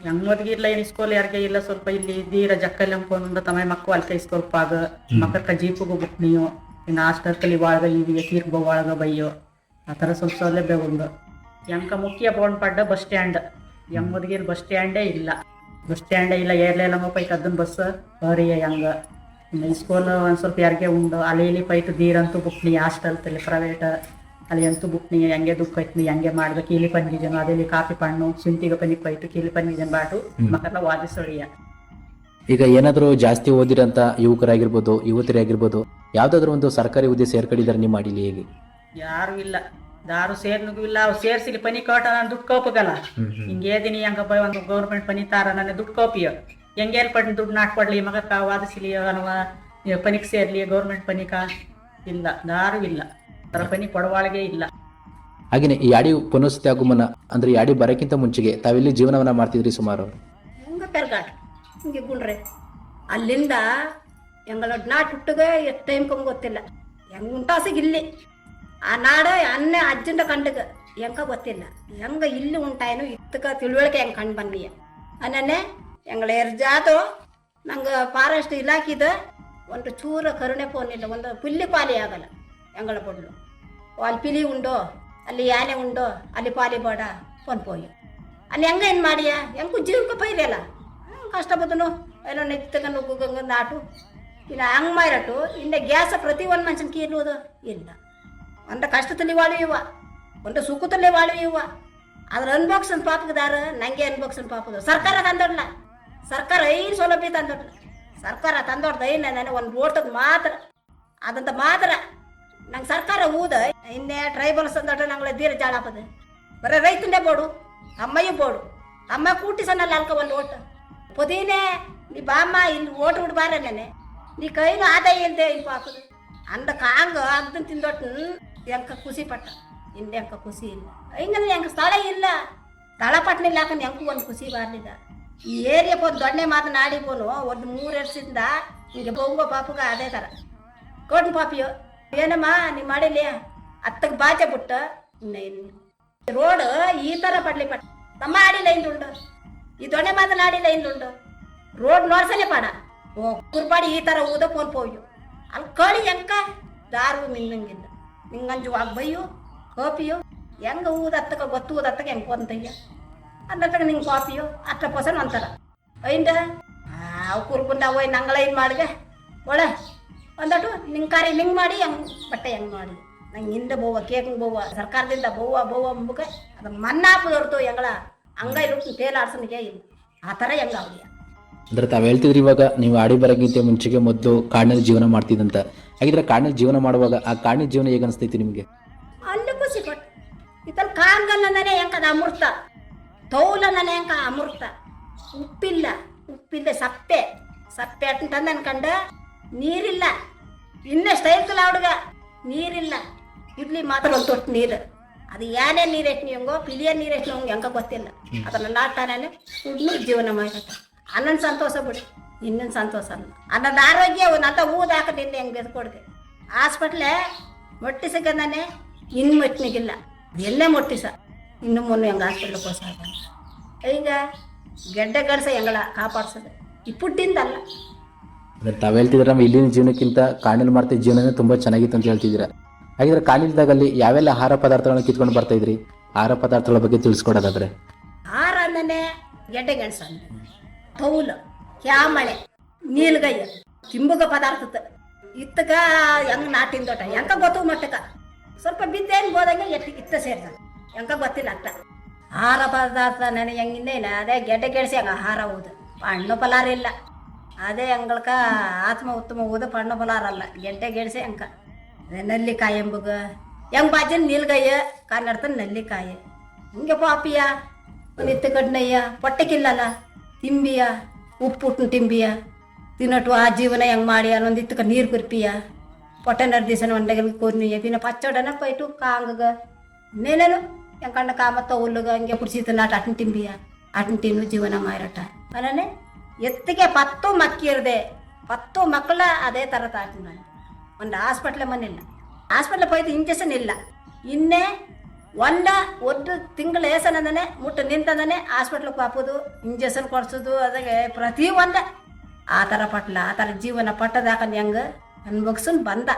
ಹೆಂಗೋದ್ಗೆ ಇಲ್ಲ ಏನು ಸ್ಕೂಲ್ ಯಾರಿಗೆ ಇಲ್ಲ ಸ್ವಲ್ಪ ಇಲ್ಲಿ ದೀರ ಜಕ್ಕಲ್ಲಿ ಅಂದ್ಕೊಂಡು ತಮ್ಮ ಮಕ್ಕಳು ಅಲ್ಕೈ ಸ್ಕೂಲ್ ಪಾಗ ಮಕ್ಕಳ ಜೀಪಿಗೂ ಬುಕ್ ನೀವು ಇನ್ನು ಹಾಸ್ಟೆಲ್ಕಲ್ಲಿ ಒಳಗ ಇವಿಗೆ ತೀರ್ಗೋ ಒಳಗ ಬಯ್ಯೋ ಆ ಥರ ಸ್ವಲ್ಪ ಸೌಲಭ್ಯ ಒಂದು. ಹೆಂಗ ಮುಖ್ಯ ಬೋನ್ ಪಡ್ಡ ಬಸ್ ಸ್ಟ್ಯಾಂಡ್ ಹೆಂಗೋದ್ಗೆ ಬಸ್ ಸ್ಟ್ಯಾಂಡೇ ಇಲ್ಲ, ಬಸ್ ಸ್ಟ್ಯಾಂಡೇ ಇಲ್ಲ. ಏರ್ಲೆಲ್ಲ ಪೈಟ್ ಅದನ್ನ ಬಸ್ ಅವರಿಗೆ ಹೆಂಗ ಇನ್ನು ಸ್ಕೂಲ್ ಒಂದು ಸ್ವಲ್ಪ ಯಾರಿಗೆ ಉಂಡು ಅಲ್ಲಿ ಇಲ್ಲಿ ಪೈಟ್ ದೀರಂತೂ ಬುಕ್ನಿ ಹಾಸ್ಟೆಲ್ ತಲೆ ಪ್ರೈವೇಟ್ ಅಲ್ಲಿ ಅಂತೂ ಬುಕ್ನಿ ಹೆಂಗೆ ದುಃಖ ಐತ್ನಿ ಹೆಂಗೆ ಮಾಡ್ಬೇಕು ಕೀಲಿ ಪನ್ನಿ ಜನ ಅದಲ್ಲಿ ಕಾಫಿ ಪಣ್ಣು ಶುಂಠಿಗೆ ಪನಿ ಪೈಟು ಕೀಲಿ ಪನ್ನಿ ಜನ ಬಾಟು ಮಕ್ಕಳ ವಾದಿಸೊಳಿಯ. ಈಗ ಏನಾದರೂ ಜಾಸ್ತಿ ಓದಿರೋಂಥ ಯುವಕರಾಗಿರ್ಬೋದು ಯುವತಿಯರಾಗಿರ್ಬೋದು ಯಾವ್ದಾದ್ರು ಒಂದು ಸರ್ಕಾರಿ ಹುದ್ದೆ ಸೇರ್ಕೊಂಡಿದ್ದಾರೆ ನಿಮ್ಮ ಮಾಡಿಲಿ ಹೇಗೆ? ಯಾರು ಇಲ್ಲ, ಯಾರು ಸೇರ್ನಗೂ ಇಲ್ಲ. ಅವ್ರು ಸೇರ್ಸಿಲಿ ಪನಿ ಕೋಟ ನಾನು ದುಡ್ಡು ಕೋಪಗಲ್ಲ ಹಿಂಗೆ ದಿನಿ ಹೆಂಗಪ್ಪ ಒಂದು ಗೌರ್ಮೆಂಟ್ ಪನಿ ತಾರ ನನ್ನ ದುಡ್ಡು ಕೋಪಿಯೋ ಹೆಂಗೆ ಪಟ್ಟು ದುಡ್ಡು ನಾಟ್ಕೊಡ್ಲಿ ಮಗಕ್ಕ ವಾದಿಸಲಿ ಅನ್ನುವ ಪನಿಗೆ ಸೇರ್ಲಿ ಗೌರ್ಮೆಂಟ್ ಪನಿಕ ಇಲ್ಲ, ಯಾರು ಇಲ್ಲ ತರ ಪನಿ ಕೊಡವಾಳಿಗೆ ಇಲ್ಲ. ಹಾಗೆಯೇ ಈ ಯಾಡಿ ಪುನಃಸ್ಥಿತಿ ಆಗುಮನ ಅಂದ್ರೆ ಯಾಡಿ ಬರೋಕ್ಕಿಂತ ಮುಂಚೆಗೆ ತಾವೆಲ್ಲಿ ಜೀವನವನ್ನ ಮಾಡ್ತಿದ್ರಿ ಸುಮಾರು? ಹೆಂಗ ಪೆರ್ಗಾಟ್ ಹಿಂಗೆ ಗುಂಡ್ರೆ ಅಲ್ಲಿಂದ ಎಂಗಳ ನಾಟ್ ಹುಟ್ಟಗ ಎಷ್ಟು ಟೈಮ್ ಕಂಗೆ ಗೊತ್ತಿಲ್ಲ. ಹೆಂಗ ಉಂಟಾಸಿಗೆ ಇಲ್ಲಿ ಆ ನಾಡ ಅನ್ನ ಅಜ್ಜಂದ ಕಂಡಗ ಹೆಂಗ ಗೊತ್ತಿಲ್ಲ. ಹೆಂಗ ಇಲ್ಲಿ ಉಂಟಾಯನು ಇತ್ತಕ ತಿಳುವಳಿಕೆ ಹೆಂಗೆ ಕಂಡು ಬನ್ನಿಯ ಅನ್ನೇ ಎಂಗಳ ಎರ್ಜಾದು ನಂಗೆ ಫಾರೆಸ್ಟ್ ಇಲಾಖೆದ ಒಂದು ಚೂರ ಕರುಣೆ ಫೋನ್ ಇಲ್ಲ, ಒಂದು ಪುಲ್ಲಿ ಪಾಲಿ ಆಗಲ್ಲ. ಎಂಗಳ ಬಡ್ಲು ಅಲ್ಲಿ ಪಿಲಿ ಉಂಡೋ ಅಲ್ಲಿ ಯಾನೆ ಉಂಡೋ ಅಲ್ಲಿ ಪಾಲಿ ಬೇಡ ಫೋನ್ ಪೋಯಿ ಅಲ್ಲಿ ಹೆಂಗ ಏನು ಮಾಡಿಯ ಹೆಂಗೂ ಜೀವಕ್ಕೆ ಪೈರಲ್ಲ ಕಷ್ಟ ಬದನು ಏನೋ ನೆತ್ತಗ ನುಗ್ಗಂಗ ನಾಟು ಇಲ್ಲ ಹಂಗೆ ಮಾರಟು ಇಲ್ಲೇ ಗ್ಯಾಸ ಪ್ರತಿ ಒಂದು ಮನುಷ್ಯನ ಕೀರುವುದು ಇಲ್ಲ. ಒಂದು ಕಷ್ಟದಲ್ಲಿ ವಾಳುವ ಒಂದು ಸುಖದಲ್ಲಿ ವಾಳುವ ಅದ್ರ ಅನ್ಬಾಕ್ಸನ್ ಪಾಪದಾರ ನಂಗೆ ಅನ್ಬಾಕ್ಸನ್ ಪಾಪದ ಸರ್ಕಾರ ತಂದೊಡ್ಲ, ಸರ್ಕಾರ ಐದು ಸೌಲಭ್ಯ ತಂದೊಡ್ಲ, ಸರ್ಕಾರ ತಂದೊಡ್ದ ನಾನು ಒಂದು ರೋಟದ ಮಾತ್ರ ಅದಂತ ಮಾತ್ರ ನಂಗೆ ಸರ್ಕಾರ ಊದ ಇನ್ನೇ ಟ್ರೈಬಲ್ಸ್ ಅಂದೊಡ್ಡ ನಂಗಳ ದೀರ ಜಾಳಾಪದ ಬರೀ ರೈತಂದೇ ಬೋಡು ಅಮ್ಮಯ್ಯ ಬೋಡು ಅಮ್ಮ ಕೂಟಿ ಸಣ್ಣಲ್ಲ ಅಲ್ಕ ಒಂದು ಓಟ್ ಪುದೀನೆ ನೀ ಬಾಮ್ಮ ಇಲ್ಲಿ ಓಟ್ ಬಿಡ್ಬಾರ ನೆನೆ ನೀ ಕೈನು ಆದಾಯ ಇಲ್ದೆ ಇಲ್ಲಿ ಪಾಪದು ಅಂದ ಕಾಂಗ ಅದನ್ನ ತಿಂದೊಟ್ಟು ಎಂಕ ಖುಷಿ ಪಟ್ಟ ಹಿಂದೆ ಎಂಕ ಖುಷಿ ಇಲ್ಲ. ಹಿಂಗಂದ್ರೆ ಹೆಂಗೆ ಸ್ಥಳ ಇಲ್ಲ, ಸ್ಥಳ ಪಟ್ಟಣಿಲ್ಲ ಹಾಕೊಂಡು ಹೆಂಗೂ ಒಂದು ಖುಷಿ ಬರಲಿಲ್ಲ. ಈ ಏರಿಯಾ ಒಂದು ದೊಡ್ಡ ಮಾತನಾಡಿಬೋನು ಒಂದು 3 ವರ್ಷದಿಂದ ಹಿಂಗೆ ಬೊಂಗೋ ಪಾಪಗ ಅದೇ ಥರ ಕೋಟ್ ಪಾಪಿಯೋ ಏನಮ್ಮ ನೀವು ಮಾಡಿಲಿ ಹತ್ತಕ್ಕೆ ಬಾಜೆ ಬಿಟ್ಟ ರೋಡ್ ಈ ಥರ ಪಡ್ಲಿ ಪಟ್ಟ ತಮ್ಮ ಆಡಿಲ್ಲ ಹಿಂದುಂಡು ಈ ದೊಣ್ಣೆ ಮಾತನಾಡಿಲ್ಲ ಹಿಂದುಂಡು ರೋಡ್ ನೋಡ್ಸಲೇ ಪಾಡ ಓ ಕುರ್ಪಾಡಿ ಈ ಥರ ಊದ ಫೋನ್ ಪೋಯ್ಯು ಅಲ್ಲಿ ಕಳಿ ಹೆಂಕ ದಾರು ನಿಂಗಂಗಿಲ್ಲ ನಿಂಗಂಜುವಾಗ ಬಯ್ಯು ಕಾಪಿಯು ಹೆಂಗೆ ಊದ ಹತ್ತಕ ಗೊತ್ತು ಊದ ಹತ್ತಕ ಹೆಂಗೆ ಬಂತಯ್ಯ ಅಂದತ್ತಗ ನಿಂಗೆ ಕಾಪಿಯು ಅಷ್ಟ ಪಸನ್ ಅಂತಾರ ಐಂದ ಅವು ಕುರ್ಕುಂಡ ಹೋಯ್ ನಂಗಳ ಏನು ಮಾಡಿದೆ ಒಳ್ಳೆ ಒಂದಟು ನಿಂಗೆ ಕಾರ್ಯ ನಿಂಗೆ ಮಾಡಿ ಹೆಂಗೆ ಬಟ್ಟೆ ಹೆಂಗೆ ಮಾಡಿ ನಂಗೆ ಹಿಂದೆ ಬೋವ ಕೇಕಂಗೆ ಬೋವ ಸರ್ಕಾರದಿಂದ ಬೋವ ಅಂಬುಕ ಅದನ್ನು ಮನ್ನಾಪು ಹೊರತು ಹೆಂಗಳ ಹಂಗ ಇರುತ್ತೆ ತೇಲಾಡ್ಸನಿಗೆ ಇಲ್ಲ ಆ ಥರ ಹೆಂಗ ಅವ್ರಿಯ. ಅಂದ್ರೆ ತಾವು ಹೇಳ್ತಿದ್ರಿ ಇವಾಗ ನೀವು ಆಡಿ ಬರೋಕ್ಕಿಂತ ಮುಂಚೆಗೆ ಮೊದಲು ಕಾಡಿನಲ್ಲಿ ಜೀವನ ಮಾಡ್ತಿದ್ದಂತ, ಹಾಗಿದ್ರೆ ಕಾಡಿನಲ್ಲಿ ಜೀವನ ಮಾಡುವಾಗ ಆ ಕಾಡಿನ ಜೀವನ ಹೇಗೆ ಅನಿಸ್ತೈತಿ ನಿಮಗೆ? ಅಲ್ಲಿ ಖುಷಿ ಪಟ್ಟು ಇತಲ್ಲಿ ಕಾಂಗಲ್ಲನೇ ಹೆಂಕದ ಅಮೃತ ತೌಲನೇ ಹೆಂಕ ಅಮೃತ ಉಪ್ಪಿಲ್ಲ ಸಪ್ಪೆ ಅಂತಂದು ಅನ್ಕಂಡ ನೀರಿಲ್ಲ ಇನ್ನಷ್ಟು ಐತಲ್ಲ ಹುಡುಗ ನೀರಿಲ್ಲ ಇಡ್ಲಿ ಮಾತ್ರ ಒಂದು ತೊಟ್ಟು ನೀರು ಅದು ಏನೇ ನೀರು ಎಷ್ಟು ಹೆಂಗೋ ಪಿಲಿಯ ನೀರು ಎಷ್ಟು ನಮ್ಗೆ ಹೆಂಗ ಗೊತ್ತಿಲ್ಲ ಅದನ್ನು ನಾಟಾನೇ ಸುಡ್ಲು ಜೀವನ ಮಾಡಿರ್ತ ಅನ್ನೊಂದು ಸಂತೋಷ ಬಿಡು ಇನ್ನೊಂದು ಸಂತೋಷ ಅಲ್ಲ ಅನ್ನೋದು ಆರೋಗ್ಯ ಅಂತ ಊದ ಹಾಕದಿಲ್ಲ ಹೆಂಗೆ ಬೆದ್ಕೊಡ್ದೆ ಹಾಸ್ಪಿಟ್ಲೆ ಮೊಟ್ಟಿಸಗನೇ ಇನ್ನು ಮಟ್ಟಿನಿಗಿಲ್ಲ ಎಲ್ಲೇ ಮೊಟ್ಟಿಸ ಇನ್ನು ಮೊನ್ನೆ ಹೆಂಗೆ ಹಾಸ್ಪಿಟ್ಲಿಗೆ ಹೋಸಾಗ ಈಗ ಗೆಡ್ಡೆ ಗಡ್ಸ ಹೆಂಗಳ ಕಾಪಾಡ್ಸೋದು ಈ ಪುಟ್ಟಿಂದಲ್ಲ. ತಾವು ಹೇಳ್ತಿದ್ರೆ ನಮ್ಮ ಇಲ್ಲಿನ ಜೀವನಕ್ಕಿಂತ ಕಾಡಿನಲ್ಲಿ ಮಾಡ್ತಾ ಜೀವನನೇ ತುಂಬ ಚೆನ್ನಾಗಿತ್ತು ಅಂತ ಹೇಳ್ತಿದ್ದೀರಾ. ಹಾಗಿದ್ರೆ ಕಾಡಿನದಾಗ ಅಲ್ಲಿ ಯಾವೆಲ್ಲ ಆಹಾರ ಪದಾರ್ಥಗಳನ್ನ ಕಿತ್ಕೊಂಡು ಬರ್ತಾ ಇದ್ರಿ? ಆಹಾರ ಪದಾರ್ಥಗಳ ಬಗ್ಗೆ ತಿಳಿಸ್ಕೊಡೋದಾದ್ರೆ ಆಹಾರ ಅಂದನೆ ಗೆಡ್ಡೆ ಗೆಣಸ ತೌಲು ಕ್ಯಾಮಳೆ ನೀಲ್ಗಯ್ಯ ತಿಂಬುಗ ಪದಾರ್ಥದ ಇತ್ತಗ ಹೆಂಗೆ ನಾಟಿನ ತೋಟ ಹೆಂಗ ಗೊತ್ತು ಮಟ್ಟಕ ಸ್ವಲ್ಪ ಬಿದ್ದೇನು ಬೋದಂಗೆ ಇತ್ತ ಸೇರ್ತ ಹೆಂಗ ಗೊತ್ತಿಲ್ಲ ಅಷ್ಟ ಆಹಾರ ಪದಾರ್ಥ ನನಗೆ ಹೆಂಗಿಂದೇನ ಅದೇ ಗೆಡ್ಡೆ ಗೆಣಸಿ ಹಂಗೆ ಆಹಾರ ಊದು ಹಣ್ಣು ಪಲಾರ ಇಲ್ಲ ಅದೇ ಹೆಂಗಳಕ ಆತ್ಮ ಉತ್ತಮ ಊದ ಹಣ್ಣು ಪಲಾರ ಅಲ್ಲ ಗೆಡ್ಡೆ ಗೆಣಸಿ ಹೆಂಗ ನಲ್ಲಿಕಾಯಿ ಎಂಬುಗ ಹೆಂಗೆ ಬಾಜಿನ ನೀಲ್ಗಯ್ಯ ಕನ್ನಡತನ ನಲ್ಲಿಕಾಯಿ ಹಿಂಗೆ ಪಾಪಿಯ ಒಂದಿತ್ತು ಕಡ್ನಯ್ಯ పొట్టకిಲ್ಲಲ್ಲ ತಿಂಬಿಯ ಉಪ್ಪುಟ್ಟು ತಿಂಬಿಯ ತಿನ್ನಟು ಆ ಜೀವನ ಹೆಂಗೆ ಮಾಡಿ ಅನ್ನೊಂದಿತ್ತು ನೀರು ಕುರ್ಪಿಯ పొట్ట నడిదీసిన వండగలు కొన్ని పిన్న పచ్చడన పోయిటు కాంగగా నేనేను ఎంకండ కామతో ఉల్లుగా ఇంకే పుడిసితున్నాట అటుని తింపియ అటుని తిನ್ನು ಜೀವನ ಮಾರಟ ಅಲ್ಲನೆ ಎತ್ತಿಗೆ 10 ಮಕ್ಕಿರದೆ 10 ಮಕ್ಕಳ ಅದೇ ಥರ ತಾಟು ನಾನು ಒಂದು ಹಾಸ್ಪಿಟ್ಲ್ ಮನಿಲ್ಲ ಹಾಸ್ಪಿಟ್ಲ್ ಹೋಯ್ತು ಇಂಜೆಕ್ಷನ್ ಇಲ್ಲ ಇನ್ನೇ ಒಂದು ತಿಂಗಳು ಏಸನಂದನೆ ಮುಟ್ಟು ನಿಂತಂದನೆ ಹಾಸ್ಪಿಟ್ಲಿಗೆ ಪಾಪುದು ಇಂಜೆಕ್ಷನ್ ಕೊಡ್ಸೋದು ಅದಾಗೆ ಪ್ರತಿ ಒಂದ ಆ ಥರ ಪಟ್ಲ ಆ ಥರ ಜೀವನ ಪಟ್ಟದಾಕಂದು ಹೆಂಗೆ ಅನ್ಭೋಗ್ಸನ್ ಬಂದ.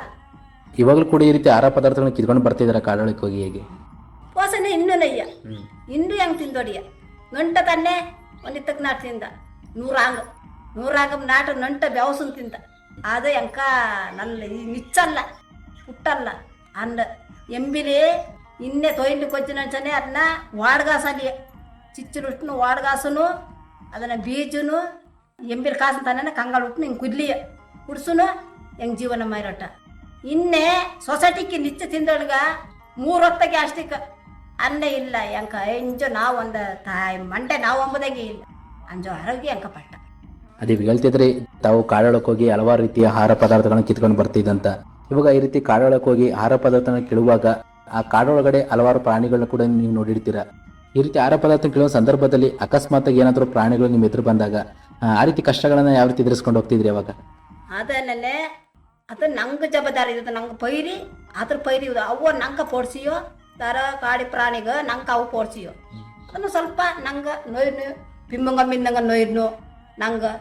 ಇವಾಗಲೂ ಕೂಡ ಈ ರೀತಿ ಆಹಾರ ಪದಾರ್ಥಗಳನ್ನ ಕಿತ್ಕೊಂಡು ಬರ್ತಿದಾರೆ ಕಾಡೊಳಕ್ಕೆ ಹೋಗಿ ಹೇಗೆ ಪೋಸನೆ ಇನ್ನೂ ನಯ್ಯ ಇನ್ನೂ ಹೆಂಗೆ ತಿಂದೋಡಿಯ ನೊಂಟ ತನ್ನೆ ಒಂದಿತ್ತಕ್ಕೆ ನಾಟು ತಿಂದ ನೂರಾಂಗ ನಾಟು ನೊಂಟ ಬೆವಸನ್ ತಿಂದ ಅದು ಎಂಕ ನಲ್ಲ ಈ ಮಿಚ್ಚಲ್ಲ ಪುಟ್ಟಲ್ಲ ಅಂದ ಎಂಬಿಲಿ ಇನ್ನೇ ತೊಯ್ಲಿ ಕೊಚ್ಚಿನಂಚನೆ ಅದನ್ನ ವಾಡ್ಗಾಸಲಿ ಚಿಚ್ಚುರುಟ್ನು ವಾಡ್ಗಾಸನು ಅದನ್ನ ಬೀಜನು ಎಂಬಿಲ್ ಕಾಸು ತಾನೆ ಕಂಗಾಳು ಉಟ್ನು ಹಿಂಗೆ ಕುದ್ಲಿಯ ಕುಡ್ಸುನು ಹೆಂಗೆ ಜೀವನ ಮಾರೋಟ ಇನ್ನೇ ಸೊಸೈಟಿಗೆ ನಿಚ್ಚ ತಿಂದೊಳಗ 3 ಹೊತ್ತ ಗ್ಯಾಸ್ಟಿಕ್ ಅನ್ನೇ ಇಲ್ಲ ಎಂಕ ಎಂಜೋ ನಾವು ಒಂದು ತಾಯಿ ಮಂಡೆ ನಾವು ಅಂಬುದಾಗೆ ಇಲ್ಲ ಅಂಜೋ ಆರೋಗ್ಯ ಎಂಕ ಪಟ್ಟ. ಅದೇ ಹೇಳ್ತಿದ್ರೆ ತಾವು ಕಾಡೊಳಕ್ಕೆ ಹೋಗಿ ಹಲವಾರು ರೀತಿಯ ಆಹಾರ ಪದಾರ್ಥಗಳನ್ನ ಕಿತ್ಕೊಂಡು ಬರ್ತಿದ್ದಂತ. ಇವಾಗ ಈ ರೀತಿ ಕಾಡೊಳಕ್ಕೆ ಹೋಗಿ ಆಹಾರ ಪದಾರ್ಥನ ಕೇಳುವಾಗ ಆ ಕಾಡೊಳಗಡೆ ಹಲವಾರು ಪ್ರಾಣಿಗಳನ್ನ ಕೂಡ ನೀವು ನೋಡಿರ್ತೀರ. ಈ ರೀತಿ ಆಹಾರ ಪದಾರ್ಥ ಕೇಳುವ ಸಂದರ್ಭದಲ್ಲಿ ಅಕಸ್ಮಾತ್ ಏನಾದರೂ ಪ್ರಾಣಿಗಳು ನಿಮ್ಮ ಎದುರು ಬಂದಾಗ ಆ ರೀತಿ ಕಷ್ಟಗಳನ್ನ ಯಾವ ರೀತಿ ಎದುರಿಸ್ಕೊಂಡು ಹೋಗ್ತಿದ್ರಿ ಅವಾಗ? ಅದನ್ನೇ ಅದು ನಂಗೆ ಜವಾಬ್ದಾರಿ ಇರುತ್ತೆ ನಂಗೆ ಪೈರಿ ಅದ್ರ ಪೈರಿ ಅವು ನಂಗೆ ಪೋಡ್ಸಿಯೋ ತರ ಕಾಡಿ ಪ್ರಾಣಿಗ ನಂಗೆ ಅವು ಪೋಡ್ಸಿಯೋ ಅದನ್ನು ಸ್ವಲ್ಪ ನಂಗೆ ನೋಯ್ನು ಪಿಮ್ಮಂಗ ಮಿನ್ನಂಗ ನೋಯ್ನು ನಂಗೆ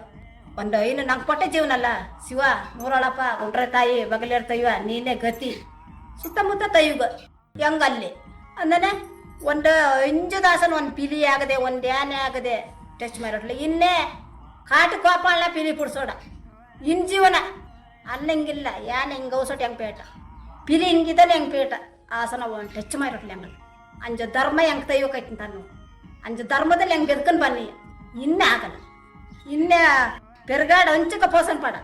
ಒಂದು ಏನು ನಂಗೆ ಪಟ್ಟೆ ಜೀವನಲ್ಲ ಶಿವ ನೂರೊಳಪ್ಪ ಉಂಡ್ರೆ ತಾಯಿ ಬಗಲಿರ್ತಯ್ಯ ನೀನೇ ಗತಿ ಸುತ್ತಮುತ್ತ ತಯ್ಯುಗ ಹೆಂಗಲ್ಲಿ ಅಂದನೆ ಒಂದು ಇಂಜುದಾಸನ ಒಂದು ಪಿಲಿ ಆಗದೆ ಒಂದು ಯಾನೆ ಆಗದೆ ಟಚ್ ಮಾಡಿರಲಿ ಇನ್ನೇ ಕಾಟು ಕೋಪಾಳನ ಪಿಲಿ ಪುಡ್ಸೋಡ ಇನ್ ಜೀವನ ಅನ್ನಂಗಿಲ್ಲ ಯಾನೆ ಹಿಂಗೆ ಔಸಟ್ ಹೆಂಗೆ ಪೇಟ ಪಿಲಿ ಹಿಂಗಿದ್ದಾನೆ ಹೆಂಗೆ ಪೇಟ ಆಸನ ಒಂದು ಟಚ್ ಮಾಡಿರಲಿ ಹಂಗೆ ಅಂಜ ಧರ್ಮ ಹೆಂಗೆ ತಯ್ಯೋಕೈತಿ ತಾನು ಅಂಜ ಧರ್ಮದಲ್ಲಿ ಹೆಂಗೆ ಬೆದ್ಕೊಂಡು ಬನ್ನಿ ಇನ್ನೇ ಆಗಲ್ಲ ಇನ್ನೇ ಪೆರ್ಗಾಡ್ ಹಂಚಕ ಪೋಸನ್ ಪಡ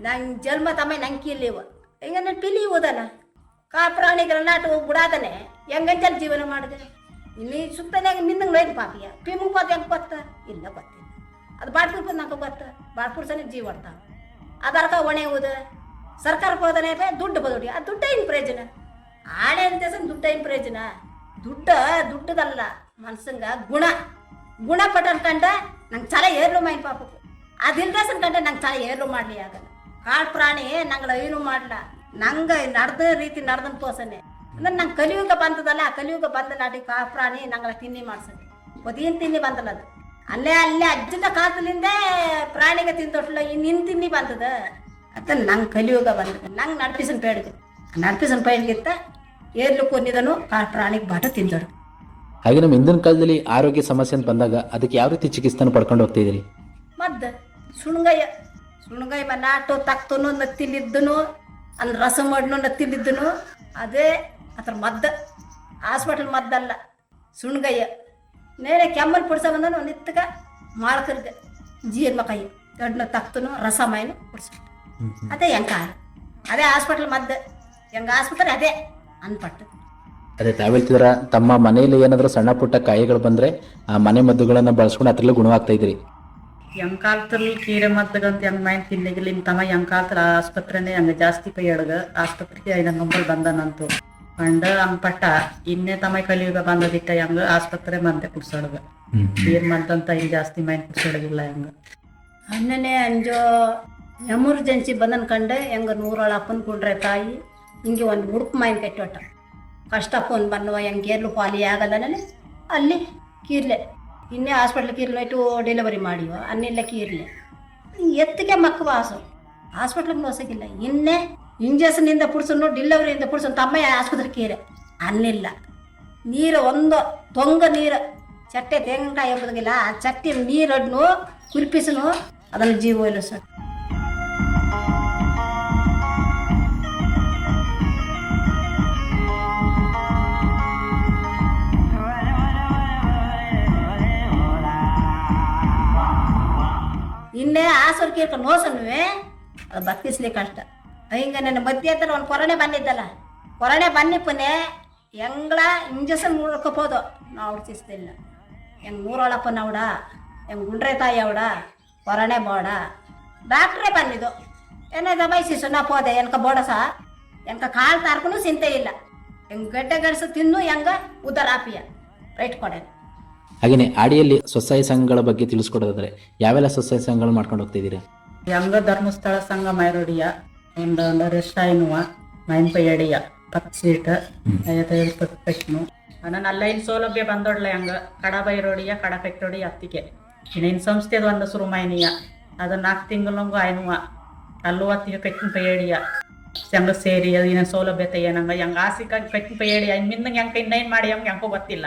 ನಂಗೆ ಜನ್ಮ ತಮ್ಮ ನಂಗೆ ಇಲ್ಲಿವ ಹಿಂಗೆ ನಾನು ಪಿಲಿ ಓದಲ್ಲ ಪ್ರಾಣಿಗಳ ನಾಟು ಬಿಡಾದನೆ ಹೆಂಗಂಚಲ್ಲಿ ಜೀವನ ಮಾಡಿದೆ ಇಲ್ಲಿ ಸುತ್ತನೇ ನಿಂದಂಗೆ ನೋಯ್ದು ಪಾಪಿಯ ಪಿಮು ಪಾತ ಹೆಂಗೆ ಗೊತ್ತ ಇಲ್ಲ ಗೊತ್ತಿಲ್ಲ ಅದು ಬಾಡ್ಪುರ್ ನಂಗೆ ಗೊತ್ತ ಬಾಡ್ಪುರ್ ಸನ ಜೀವ ಆಡ್ತಾವ ಅದರ್ಕ ಒಣೆ ಹೋದ ಸರ್ಕಾರಕ್ಕೆ ಹೋದನೆ ದುಡ್ಡು ಬದೋಡಿ ಆ ದುಡ್ಡ ಏನು ಪ್ರಯೋಜನ ಆಳೆ ಅಂತ ದುಡ್ಡ ಏನು ಪ್ರಯೋಜನ ದುಡ್ಡದಲ್ಲ ಮನ್ಸಂಗ ಗುಣ ಪಟ್ಟ ಅನ್ಕಂಡ ನಂಗೆ ಚಲ ಏರ್ಲು ಮೈನ್ ಪಾಪಕ್ಕೆ ಅದಿಲ್ದ ಅನ್ಕಂಡ ನಂಗೆ ಚಲ ಏರ್ಲು ಮಾಡಲಿ ಆಗಲ್ಲ ಕಾಡು ಪ್ರಾಣಿ ನಂಗಳ ಏನು ಮಾಡಲ ನಂಗೆ ನಡೆದ ರೀತಿ ನಡೆದನ್ ತೋಸನೆ ಅಂದ್ರೆ ನಂಗೆ ಕಲಿಯುಗ ಬಂದದಲ್ಲ ಆ ಕಲಿಯುಗ ಬಂದ ನಾಟಿ ಪ್ರಾಣಿ ನಂಗಳ ತಿನ್ನಿ ಮಾಡ್ಸನೆ ಒದೇನು ತಿನ್ನಿ ಬಂದಲ್ಲ ಅದು ಅಲ್ಲೇ ಅಜ್ಜನ ಕಾಲದಿಂದ ಪ್ರಾಣಿಗೆ ತಿಂದೊಟ್ಲ ಇನ್ನು ತಿನ್ನಿ ಬಂದದ ಅಂತ ನಂಗೆ ಕಲಿಯುಗ ಬಂದದ ನಂಗೆ ನಡ್ಪಿಸನ್ ಪೇಡ್ಗೆ ನಡ್ಪಿಸನ್ ಪೇಡ್ಗಿಂತ ಏರ್ಲು ಕೊನ್ನಿದನು ಪ್ರಾಣಿಗೆ ಬಾಟ ತಿಂದೋಡು. ಹಾಗೆ ನಮ್ಮ ಹಿಂದಿನ ಕಾಲದಲ್ಲಿ ಆರೋಗ್ಯ ಸಮಸ್ಯೆ ಅಂತ ಬಂದಾಗ ಅದಕ್ಕೆ ಯಾವ ರೀತಿ ಚಿಕಿತ್ಸೆನ ಪಡ್ಕೊಂಡು ಹೋಗ್ತಿದ್ದೀರಿ? ಮದ್ದು ಸುಣ್ಗಾಯ ನಾಟು ತಕ್ತನು ನತ್ತಿಲಿದ್ದನು ಅಂದ್ ರಸ ಮಾಡ್ನು ನತ್ತಿಲಿದ್ದನು ಅದೇ ಅದ್ರ ಮದ್ದು ಹಾಸ್ಪಿಟಲ್ ಮದ್ದಲ್ಲ ಸುಣ್ಗಾಯ ನೇನೆ ಕೆಮ್ಮಲ್ ಪುಡ್ಸ ಬಂದ ಒಂದಿತ್ತಗ ಮಾಡ್ಕರ್ಗೆ ಜೀರ್ಮ ಕೈ ದೊಡ್ಡ ತಕ್ತನು ರಸ ಮೈನು ಪುಡ್ಸ ಅದೇ ಹೆಂಗ ಅದೇ ಹಾಸ್ಪಿಟಲ್ ಮದ್ದು ಹೆಂಗ ಆಸ್ಪತ್ರೆ ಅದೇ ಅನ್ಪಟ್ಟು. ಅದೇ ತಾವೇಳ್ತಿದ್ರ ತಮ್ಮ ಮನೆಯಲ್ಲಿ ಏನಾದರೂ ಸಣ್ಣ ಪುಟ್ಟ ಕಾಯಿಗಳು ಬಂದ್ರೆ ಆ ಮನೆ ಮದ್ದುಗಳನ್ನ ಬಳಸ್ಕೊಂಡು ಅದ್ರಲ್ಲೂ ಗುಣವಾಗ್ತಾ ಇದ್ರಿ. ಎಂಕಾಲದಲ್ಲಿ ಕೀರೆ ಮದ್ದಗಂತ ಹೆಂಗ್ ಮೈನ್ ತಿನ್ನಿಗಿಲ್ಲ ನಿಮ್ಮ ತಮ್ಮ ಎಂಕಾಲದ ಆಸ್ಪತ್ರೆನೇ ಹಂಗೆ ಜಾಸ್ತಿ ಪೈ ಎಡಗ ಆಸ್ಪತ್ರೆಗೆ 5 ಬಂದನಂತು ಕಂಡ ಹಂಪಟ್ಟ ಇನ್ನೇ ತಮ್ಮ ಕಲಿಯುಗ ಬಂದದಿಟ್ಟ ಹೆಂಗ ಆಸ್ಪತ್ರೆ ಮಂದೆ ಕುಡ್ಸೋಳಗ ಏನ್ ಮಂತಂತ ಇಲ್ಲಿ ಜಾಸ್ತಿ ಮೈನ್ ಕುಡ್ಸೋಳಗಿಲ್ಲ ಹೆಂಗ ಅನ್ನನೇ ಅಂಜೋ ಎಮರ್ಜೆನ್ಸಿ ಬಂದನ್ ಕಂಡೆ ಹೆಂಗ 100 ಅಪ್ಪನ್ ಕುಂಡ್ರೆ ತಾಯಿ ಹಿಂಗೆ ಒಂದು ಹುಡುಕು ಮೈನ್ ಕಟ್ಟೋಟ ಕಷ್ಟಪ್ಪನ್ ಬನ್ನುವ ಹೆಂಗೆ ಏರ್ಲು ಪಾಲಿ ಆಗಲ್ಲನೇ ಅಲ್ಲಿ ಕೀರ್ಲೆ ಇನ್ನೇ ಹಾಸ್ಪಿಟ್ಲ್ ಕೀರ್ಲೆ ಇಟ್ಟು ಡೆಲಿವರಿ ಮಾಡಿವ ಅನ್ನಿಲ್ಲ ಕೀರ್ಲೆ ಎತ್ತಿಗೆ ಮಕ್ಕ ವಾಸು ಹಾಸ್ಪಿಟ್ಲಿಗೆ ಮೋಸಗಿಲ್ಲ ಇನ್ನೇ ಇಂಜೆಕ್ಷನಿಂದ ಪುಡ್ಸನ್ನು ಡೆಲಿವರಿಯಿಂದ ಪುಡ್ಸನ್ನು ತಮ್ಮ ಆಸ್ಪತ್ರೆ ಕೀರೆ ಅನ್ನಿಲ್ಲ ನೀರು ಒಂದು ತೊಂಗ ನೀರು ಚಟ್ಟೆ ತೆಂಗಿನಕಾಯಿ ಎಂಬುದಿಲ್ಲ ಆ ಚಟ್ಟೆ ನೀರನ್ನು ಕುಲ್ಪಿಸನು ಅದನ್ನು ಜೀವ ಇಲ್ಲ ಸರ್. ಇನ್ನೇ ಆಸರು ಕೇಳ್ಕೊಂಡು ನೋಸನ್ನುವೆ ಅದು ಬದುಕಿಸ್ಲಿಕ್ಕೆ ಕಷ್ಟ. ಹಿಂಗೆ ನನ್ನ ಮಧ್ಯೆ ಹತ್ರ ಒಂದು ಕೊರೋನೆ ಬಂದಿದ್ದಲ್ಲ ಕೊರೋನೆ ಬನ್ನಿಪ್ಪನೆ ಹೆಂಗಳ ಇಂಜೆಕ್ಷನ್ ನೋಡ್ಕೋಬೋದು ನಾವು ಹುಡ್ತಿಸ್ತಿಲ್ಲ ಹೆಂಗೆ ಮೂರೊಳಪ್ಪನ ಅವಡ ಹೆಂಗೆ ಗುಂಡ್ರೆ ತಾಯಿ ಅವಡ ಹೊರಣೆ ಬೋಡ ಡಾಕ್ಟ್ರೇ ಬಂದಿದ್ದು ಏನಾದ ಬಯಸಿಸು ನಾ ಪೋದೆ ಎನ್ಕ ಬೋಡಸ ಎನ್ಕ ಕಾಳು ತಾರ್ಕೂ ಚಿಂತೆ ಇಲ್ಲ ಹೆಂಗೆ ಗಡ್ಡೆ ಗಡ್ಸು ತಿನ್ನು ಹೆಂಗ ಉದರ ಆಪಿಯ ರೈಟ್ ಕೊಡೆ. ಹಾಗೆಯೇ ಆಡಿಯಲ್ಲಿ ಸ್ವಸಹಾಯ ಸಂಘಗಳ ಬಗ್ಗೆ ತಿಳಿಸ್ಕೊಡೋದಾದ್ರೆ ಯಾವೆಲ್ಲ ಸ್ವಸಹಾಯ ಸಂಘಗಳು ಮಾಡ್ಕೊಂಡು ಹೋಗ್ತಿದ್ದೀರಾ? ಹೆಂಗ ಧರ್ಮಸ್ಥಳ ಸಂಘ ಮೈರೋಡಿಯ ಒಂದು ರೆಸ್ಟಾಯಿನುವ ಮೈನ್ಪಯ್ಯಡಿಯ 10 ಸೀಟ್ 55 ಪೆಟ್ನು ನನ್ನ ಅಲ್ಲೈನ್ ಸೌಲಭ್ಯ ಬಂದೊಡ್ಲೆ ಹೆಂಗ ಕಡಬೈರೋಡಿಯ ಕಡಪೆಟ್ಟೋಡಿ ಅತ್ತಿಗೆ ಇನ್ನೇನು ಸಂಸ್ಥೆದು ಒಂದು ಸುರುಮೈನಿಯ ಅದು 4 ತಿಂಗಳಂಗು ಆಯ್ನುವ ಅಲ್ಲೂ ಅತ್ತಿಗೆ ಪೆಟ್ಟಿನ ಪಯ್ಯಡಿಯ ಸಂಘ ಸೇರಿ ಅದು ಇನ್ನೇನು ಸೌಲಭ್ಯತೆ ಏನಂಗ ಹೆಂಗ ಆಸಿಕಾಗಿ ಪೆಟ್ಟಿನ ಪಯ್ಯಡಿ ಮಿಂದಂಗೆ ಹೆಂಗೆ ಇನ್ನೇನು ಮಾಡಿ ಹೆಂಗೆ ಹೆಂಗೋ ಗೊತ್ತಿಲ್ಲ.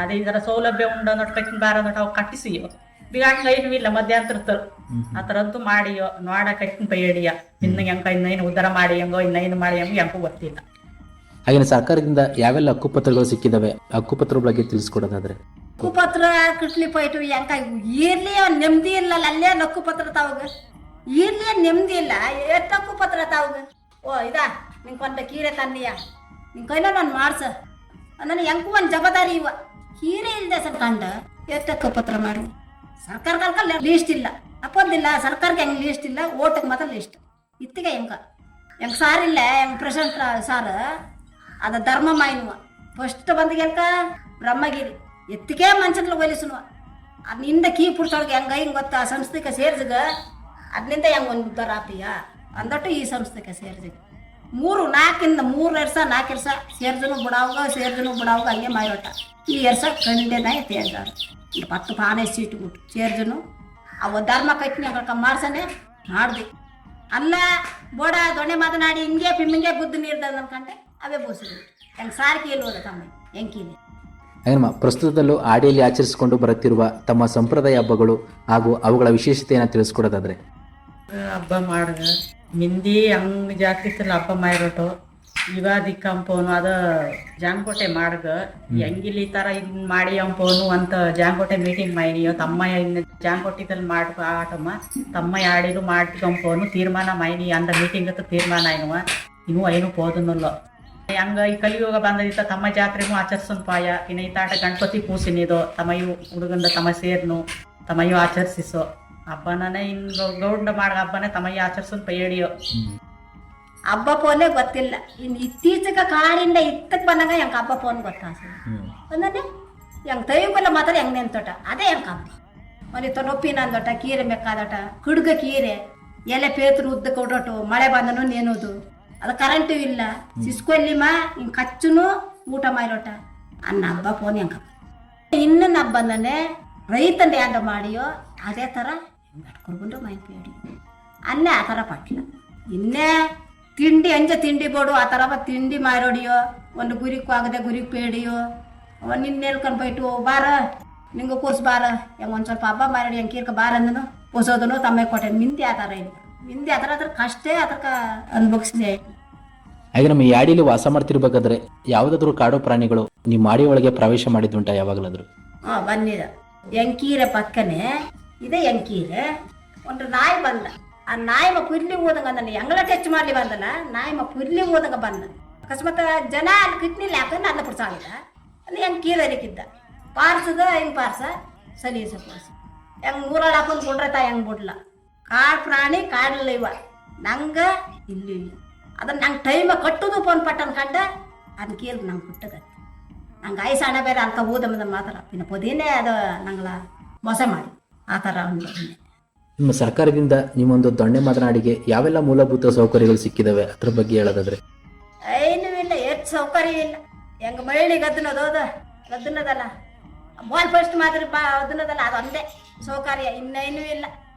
ಅದೇ ಇದರ ಸೌಲಭ್ಯ ಉಂಡ ನೋಟ್ ಪೆಟ್ಟಿನ ಬಾರ ನೋಟ್ ಅವು ಕಟ್ಟಿಸಿಯೋ ಈಗ ಹಂಗ ಏನೂ ಇಲ್ಲ ಮಧ್ಯಾಂತರ ಆ ಥರದ್ದು ಮಾಡಿಯೋ ನೋಡ ಕಟ್ಟಿನ ಪಯ್ಯಡಿಯ ಇನ್ನಂಗೆ ಹೆಂಗ ಇನ್ನೇನು ಉದ್ಧಾರ ಮಾಡಿ ಹೆಂಗೋ ಇನ್ನೇನು ಮಾಡಿ ಹೆಂಗೆ ಹೆಂಗೋ ಗೊತ್ತಿಲ್ಲ. ಹಾಗೆಯೇ ಸರ್ಕಾರದಿಂದ ಯಾವೆಲ್ಲ ಹಕ್ಕುಪತ್ರಗಳು ಸಿಕ್ಕಿದಾವೆ ಹಕ್ಕುಪತ್ರ ಬಗ್ಗೆ ತಿಳಿಸ್ಕೊಡೋದಾದ್ರೆ? ಹಕ್ಕುಪತ್ರ ಕಿಟ್ಲಿ ಪೈಟು ಹೆಂಗ ಇರ್ಲಿ ನೆಮ್ಮದಿ ಇಲ್ಲ ಅಲ್ಲೇ ಹಕ್ಕುಪತ್ರ ತಾವಾಗ ಇರ್ಲಿ ನೆಮ್ಮದಿ ಇಲ್ಲ ಎಷ್ಟು ಹಕ್ಕುಪತ್ರ ತಾವಾಗ. ಓ ಇದಾ ನಿಂಗೊಂದು ಕೀರೆ ತನ್ನಿಯ ನಿನ್ ಕೈಲ ನಾನು ಮಾಡ್ಸ ನನಗೆ ಹೆಂಗೂ ಒಂದು ಜವಾಬ್ದಾರಿ ಇವ ಕೀರೆ ಇಲ್ಲದೆ ಸರ್ ಕಂಡ ಎಷ್ಟು ಹಕ್ಕುಪತ್ರ ಮಾಡಿ ಸರ್ಕಾರ ಕಲ್ಕಲ್ಲ ಲೀಸ್ಟ್ ಇಲ್ಲ ಅಪ್ಪಂದಿಲ್ಲ ಸರ್ಕಾರಕ್ಕೆ ಹೆಂಗೆ ಲೀಸ್ಟ್ ಇಲ್ಲ ಓಟಿಗೆ ಮಾತ್ರ ಲೀಸ್ಟ್ ಇತ್ತಿಗೆ ಹೆಂಗ ಸಾರ್ ಇಲ್ಲ ಹೆಂಗೆ ಪ್ರೆಸಿಡೆಂಟ್ ಸಾರ್ ಅದ ಧರ್ಮ ಮಾಯನುವ ಫಸ್ಟ್ ಬಂದಿಗೆ ಹೆಂಗ ಬ್ರಹ್ಮಗಿರಿ ಎತ್ತಿಗೆ ಮನ್ಸಟ್ಲ ಒಲಿಸುವ ಅದನಿಂದ ಕೀ ಪುಡ್ಸೋಳ್ಗೆ ಹೆಂಗ ಹಿಂಗೆ ಗೊತ್ತಾ ಆ ಸಂಸ್ಥೆಗೆ ಸೇರ್ಸಿಗ ಅದರಿಂದ ಹೆಂಗೆ ಒಂದು ಉದ್ದಾರ ಆಪಿಯ ಅಂದಟ್ಟು ಈ ಸಂಸ್ಥೆಗೆ ಸೇರ್ಸಿಗ 3 ವರ್ಷ 4 ವರ್ಷ ಸೇರ್ಜನು ಬಿಡಾವಾಗ ಹಂಗೆ ಮಾಯೋಟ ಈ ವರ್ಷ ಕಂಡೆನಾಯ ತೇರ್ದಾರ 10 ಪಾನೆ ಸೀಟು ಬಿಟ್ಟು ಸೇರ್ಜನು ಅವ ಧರ್ಮ ಕಟ್ನಿ ಮಾಡ್ಸನೆ ಮಾಡ್ದಿ ಅಲ್ಲ ಬೋಡ ದೊಣ್ಣೆ ಮಾತನಾಡಿ ಹಿಂಗೆ ಪಿಮ್ಮಿಂಗೆ ಬುದ್ಧಿ ನೀರ್ದ ಅನ್ಕಂಡೆ ಅವೇ ಬೋಸಿದ್ರು ಹೆಂಗೆ ಸಾರಿಗೆ ಇಲ್ವಲ್ಲ ತಮ್ಮ ಹೆಂಕಿದೆ. ಹಾಗೇನಮ್ಮ ಪ್ರಸ್ತುತದಲ್ಲೂ ಆಡಿಯಲ್ಲಿ ಆಚರಿಸಿಕೊಂಡು ಬರುತ್ತಿರುವ ತಮ್ಮ ಸಂಪ್ರದಾಯ ಹಬ್ಬಗಳು ಹಾಗೂ ಅವುಗಳ ವಿಶೇಷತೆಯನ್ನು ತಿಳಿಸ್ಕೊಡೋದಾದ್ರೆ? ಹಬ್ಬ ಮಾಡ್ಗ ಮಿಂದಿ ಹಂಗೆ ಜಾಸ್ತಿ ಹಬ್ಬ ಮಾಡಿರೋಟು ಯುಗಾದಿ ಕಂಪೋನು ಅದ ಜಾಂಕೋಟೆ ಮಾಡ್ಗ ಹೆಂಗಿಲ್ಲ ಈ ಥರ ಇದು ಮಾಡಿ ಅಂಪೋನು ಅಂತ ಜಾಂಕೋಟೆ ಮೀಟಿಂಗ್ ಮೈನಿಯೋ ತಮ್ಮ ಇನ್ನು ಜಾಂಕೋಟಿದಲ್ಲಿ ಮಾಡ್ಕೊ ಆಟಮ್ಮ ತಮ್ಮ ಆಡಿರು ಮಾಡ್ಕೊಂಪೋನು ತೀರ್ಮಾನ ಮೈನಿ ಅಂದ ಮೀಟಿಂಗ್ ಅಂತ ತೀರ್ಮಾನ ಏನವ ಇನ್ನೂ ಏನು ಹೋದನಲ್ಲ ಹಂಗ ಈ ಕಲಿಯುಗ ಬಂದಿತ್ತ ತಮ್ಮ ಜಾತ್ರೆನೂ ಆಚರಿಸೋನ್ ಪಾಯ ಇನ್ನು ಈ ತಾಟ ಗಣಪತಿ ಪೂಸಿನಿದು ತಮ್ಮಯ್ಯು ಹುಡುಗಂದ ತಮ್ಮ ಸೇರ್ನು ತಮ್ಮಯ್ಯು ಆಚರಿಸೋ ಹಬ್ಬನೇ ಇನ್ನು ಗೌಂಡ ಮಾಡ ಹಬ್ಬನೇ ತಮ್ಮಯ್ಯ ಆಚರಿಸೋನ್ ಪೈಯಡಿಯೋ ಹಬ್ಬ ಪೋನೆ ಗೊತ್ತಿಲ್ಲ ಇನ್ನು ಇತ್ತೀಚೆಗೆ ಕಾಡಿಂದ ಇತ್ತಕ್ಕೆ ಬಂದಾಗ ಹೆಂಗೆ ಹಬ್ಬ ಪೋನ್ ಗೊತ್ತಾಸ ಅಂದ್ರೆ ಹೆಂಗೆ ತೈಗುಲ್ಲ ಮಾತ್ರ ಹೆಂಗೆ ನೆನ್ತೋಟ ಅದೇ ಹೆಂಗೆ ಹಬ್ಬ ಮನೆ ತೊನೊಪ್ಪಿನ ಅಂದೋಟ ಕೀರೆ ಮೆಕ್ಕಾದೋಟ ಕುಡ್ಗ ಕೀರೆ ಎಲೆ ಪೇತ್ರು ಉದ್ದ ಕೊಡೋಟು ಮಳೆ ಬಂದನು ನೇನೋದು ಅದು ಕರೆಂಟು ಇಲ್ಲ ಸಿಸ್ಕೊಲ್ಲಿಮ ಹಿಂಗೆ ಕಚ್ಚುನು ಊಟ ಮಾಡಿರೋಟ ಅನ್ನ ಹಬ್ಬ ಪೋನ್ ಹೆಂಗೆ ಹಬ್ಬ ಇನ್ನೊಂದು ಹಬ್ಬ ಅಂದ್ರೆ ರೈತಂದು ಯಾಂಡ ಮಾಡಿಯೋ ಅದೇ ಥರ ಕಟ್ಕೊಡ್ಕೊಂಡು ಮೈಪೇಡಿ ಅನ್ನ ಆ ಥರ ಪಟ್ಲ ಇನ್ನೇ ತಿಂಡಿ ತಿಂಡಿ ಬೋಡು ಆ ಥರ ತಿಂಡಿ ಮಾರೋಡಿಯೋ ಒಂದು ಗುರಿಗೂ ಆಗದೆ ಗುರಿಗೆ ಪೇಡಿಯೋ ನಿನ್ನ ಹೇಳ್ಕೊಂಡು ಬೈಟು ಬಾರ ನಿಂಗೆ ಕೂರ್ಸು ಬಾರ ಹೆಂಗೆ ಒಂದು ಸ್ವಲ್ಪ ಹಬ್ಬ ಮಾರೋಡಿ ಹೆಂಗೆ ಕೀರ್ಕ ಬಾರ ಅಂದನು ಕೂಸೋದನು ತಮ್ಮ ಕೊಟ್ಟೆ ಮಿಂದಿ ಆ ಥರ ಇಲ್ಲ ಮಿಂದಿ ಆ ಥರ ಅದ್ರ ಕಷ್ಟ ಅದಕ್ಕೆ ಅನ್ಭವಿಸಿದೆ. ಹಾಗೆ ನಮ್ಮ ಈ ಆಡಿಲಿ ವಾಸ ಮಾಡ್ತಿರ್ಬೇಕಾದ್ರೆ ಯಾವುದಾದ್ರೂ ಕಾಡು ಪ್ರಾಣಿಗಳು ನಿಮ್ಮ ಆಡಿ ಒಳಗೆ ಪ್ರವೇಶ ಮಾಡಿದ್ದುಂಟ ಯಾವಾಗಲಾದ್ರು? ಬಂದಿದ ಎಂಕೀರೆ ಪಕ್ಕನೆ ಇದೆ ಎಂಕೀರೆ ಒಂದು ನಾಯಿ ಬಂದ ಆ ನಾಯಿಮ ಪುರ್ಲಿ ಹೋದಂಗ ಅಂದ ಎಂಗಳ ಟಚ್ ಮಾಡ್ಲಿ ಬಂದಲ್ಲ ನಾಯಿಮ ಪುರ್ಲಿ ಹೋದಂಗ ಬಂದ ಅಕಸ್ಮಾತ್ ಜನ ಅಲ್ಲಿ ಕಿಟ್ನಿಲ್ಲ ಯಾಕಂದ್ರೆ ಅಲ್ಲ ಪುಡ್ಸಾಗಿಲ್ಲ ಅಲ್ಲಿ ಹೆಂಗೆ ಕೀರರಿಕಿದ್ದ ಪಾರ್ಸದ ಹೆಂಗೆ ಪಾರ್ಸ ಸಲೀಸ ಪಾರ್ಸ ಹೆಂಗೆ ಮೂರಲ್ಲಿ ಹಾಕೊಂಡು ಕೊಡ್ರೆ ತಾ ಹೆಂಗೆ ಬಿಡ್ಲ ಕಾಡು ಪ್ರಾಣಿ ಕಾಡಲ್ಲ ಇವ ನಂಗೆ ಇಲ್ಲಿ ಅದನ್ನ ನಂಗೆ ಟೈಮ ಕಟ್ಟುದು ಫೋನ್ ಪಟ್ಟ ಅನ್ಕಂಡ ಅದನ್ನ ಕೇಳಿ ನಂಗೆ ಬಿಟ್ಟದ ನಂಗೆ ಐಸು ಹಣ ಬೇರೆ ಅಲ್ಕ ಓದಮ್ಮದ ಮಾತ್ರ ಇನ್ನು ಪೊದೇನೆ ಅದು ನಂಗಳ ಮೋಸ ಮಾಡಿ ಆ ಥರ ಒಂದು. ನಿಮ್ಮ ಸರ್ಕಾರದಿಂದ ನಿಮ್ಮೊಂದು ದೊಣ್ಣೆ ಮಾತನಾಡಿಗೆ ಯಾವೆಲ್ಲ ಮೂಲಭೂತ ಸೌಕರ್ಯಗಳು ಸಿಕ್ಕಿದಾವೆ ಅದ್ರ ಬಗ್ಗೆ ಹೇಳೋದಾದ್ರೆ? ಏನೂ ಇಲ್ಲ ಎಷ್ಟು ಸೌಕರ್ಯ ಇಲ್ಲ ಹೆಂಗೆ ಮಹಿಳೆ ಗದ್ದನದಲ್ಲ ಬಾಲ್ ಫಸ್ಟ್ ಮಾತ್ರ ಅದನ್ನದಲ್ಲ ಅದು ಒಂದೇ ಸೌಕರ್ಯ ಇನ್ನೇನೂ ಇಲ್ಲ.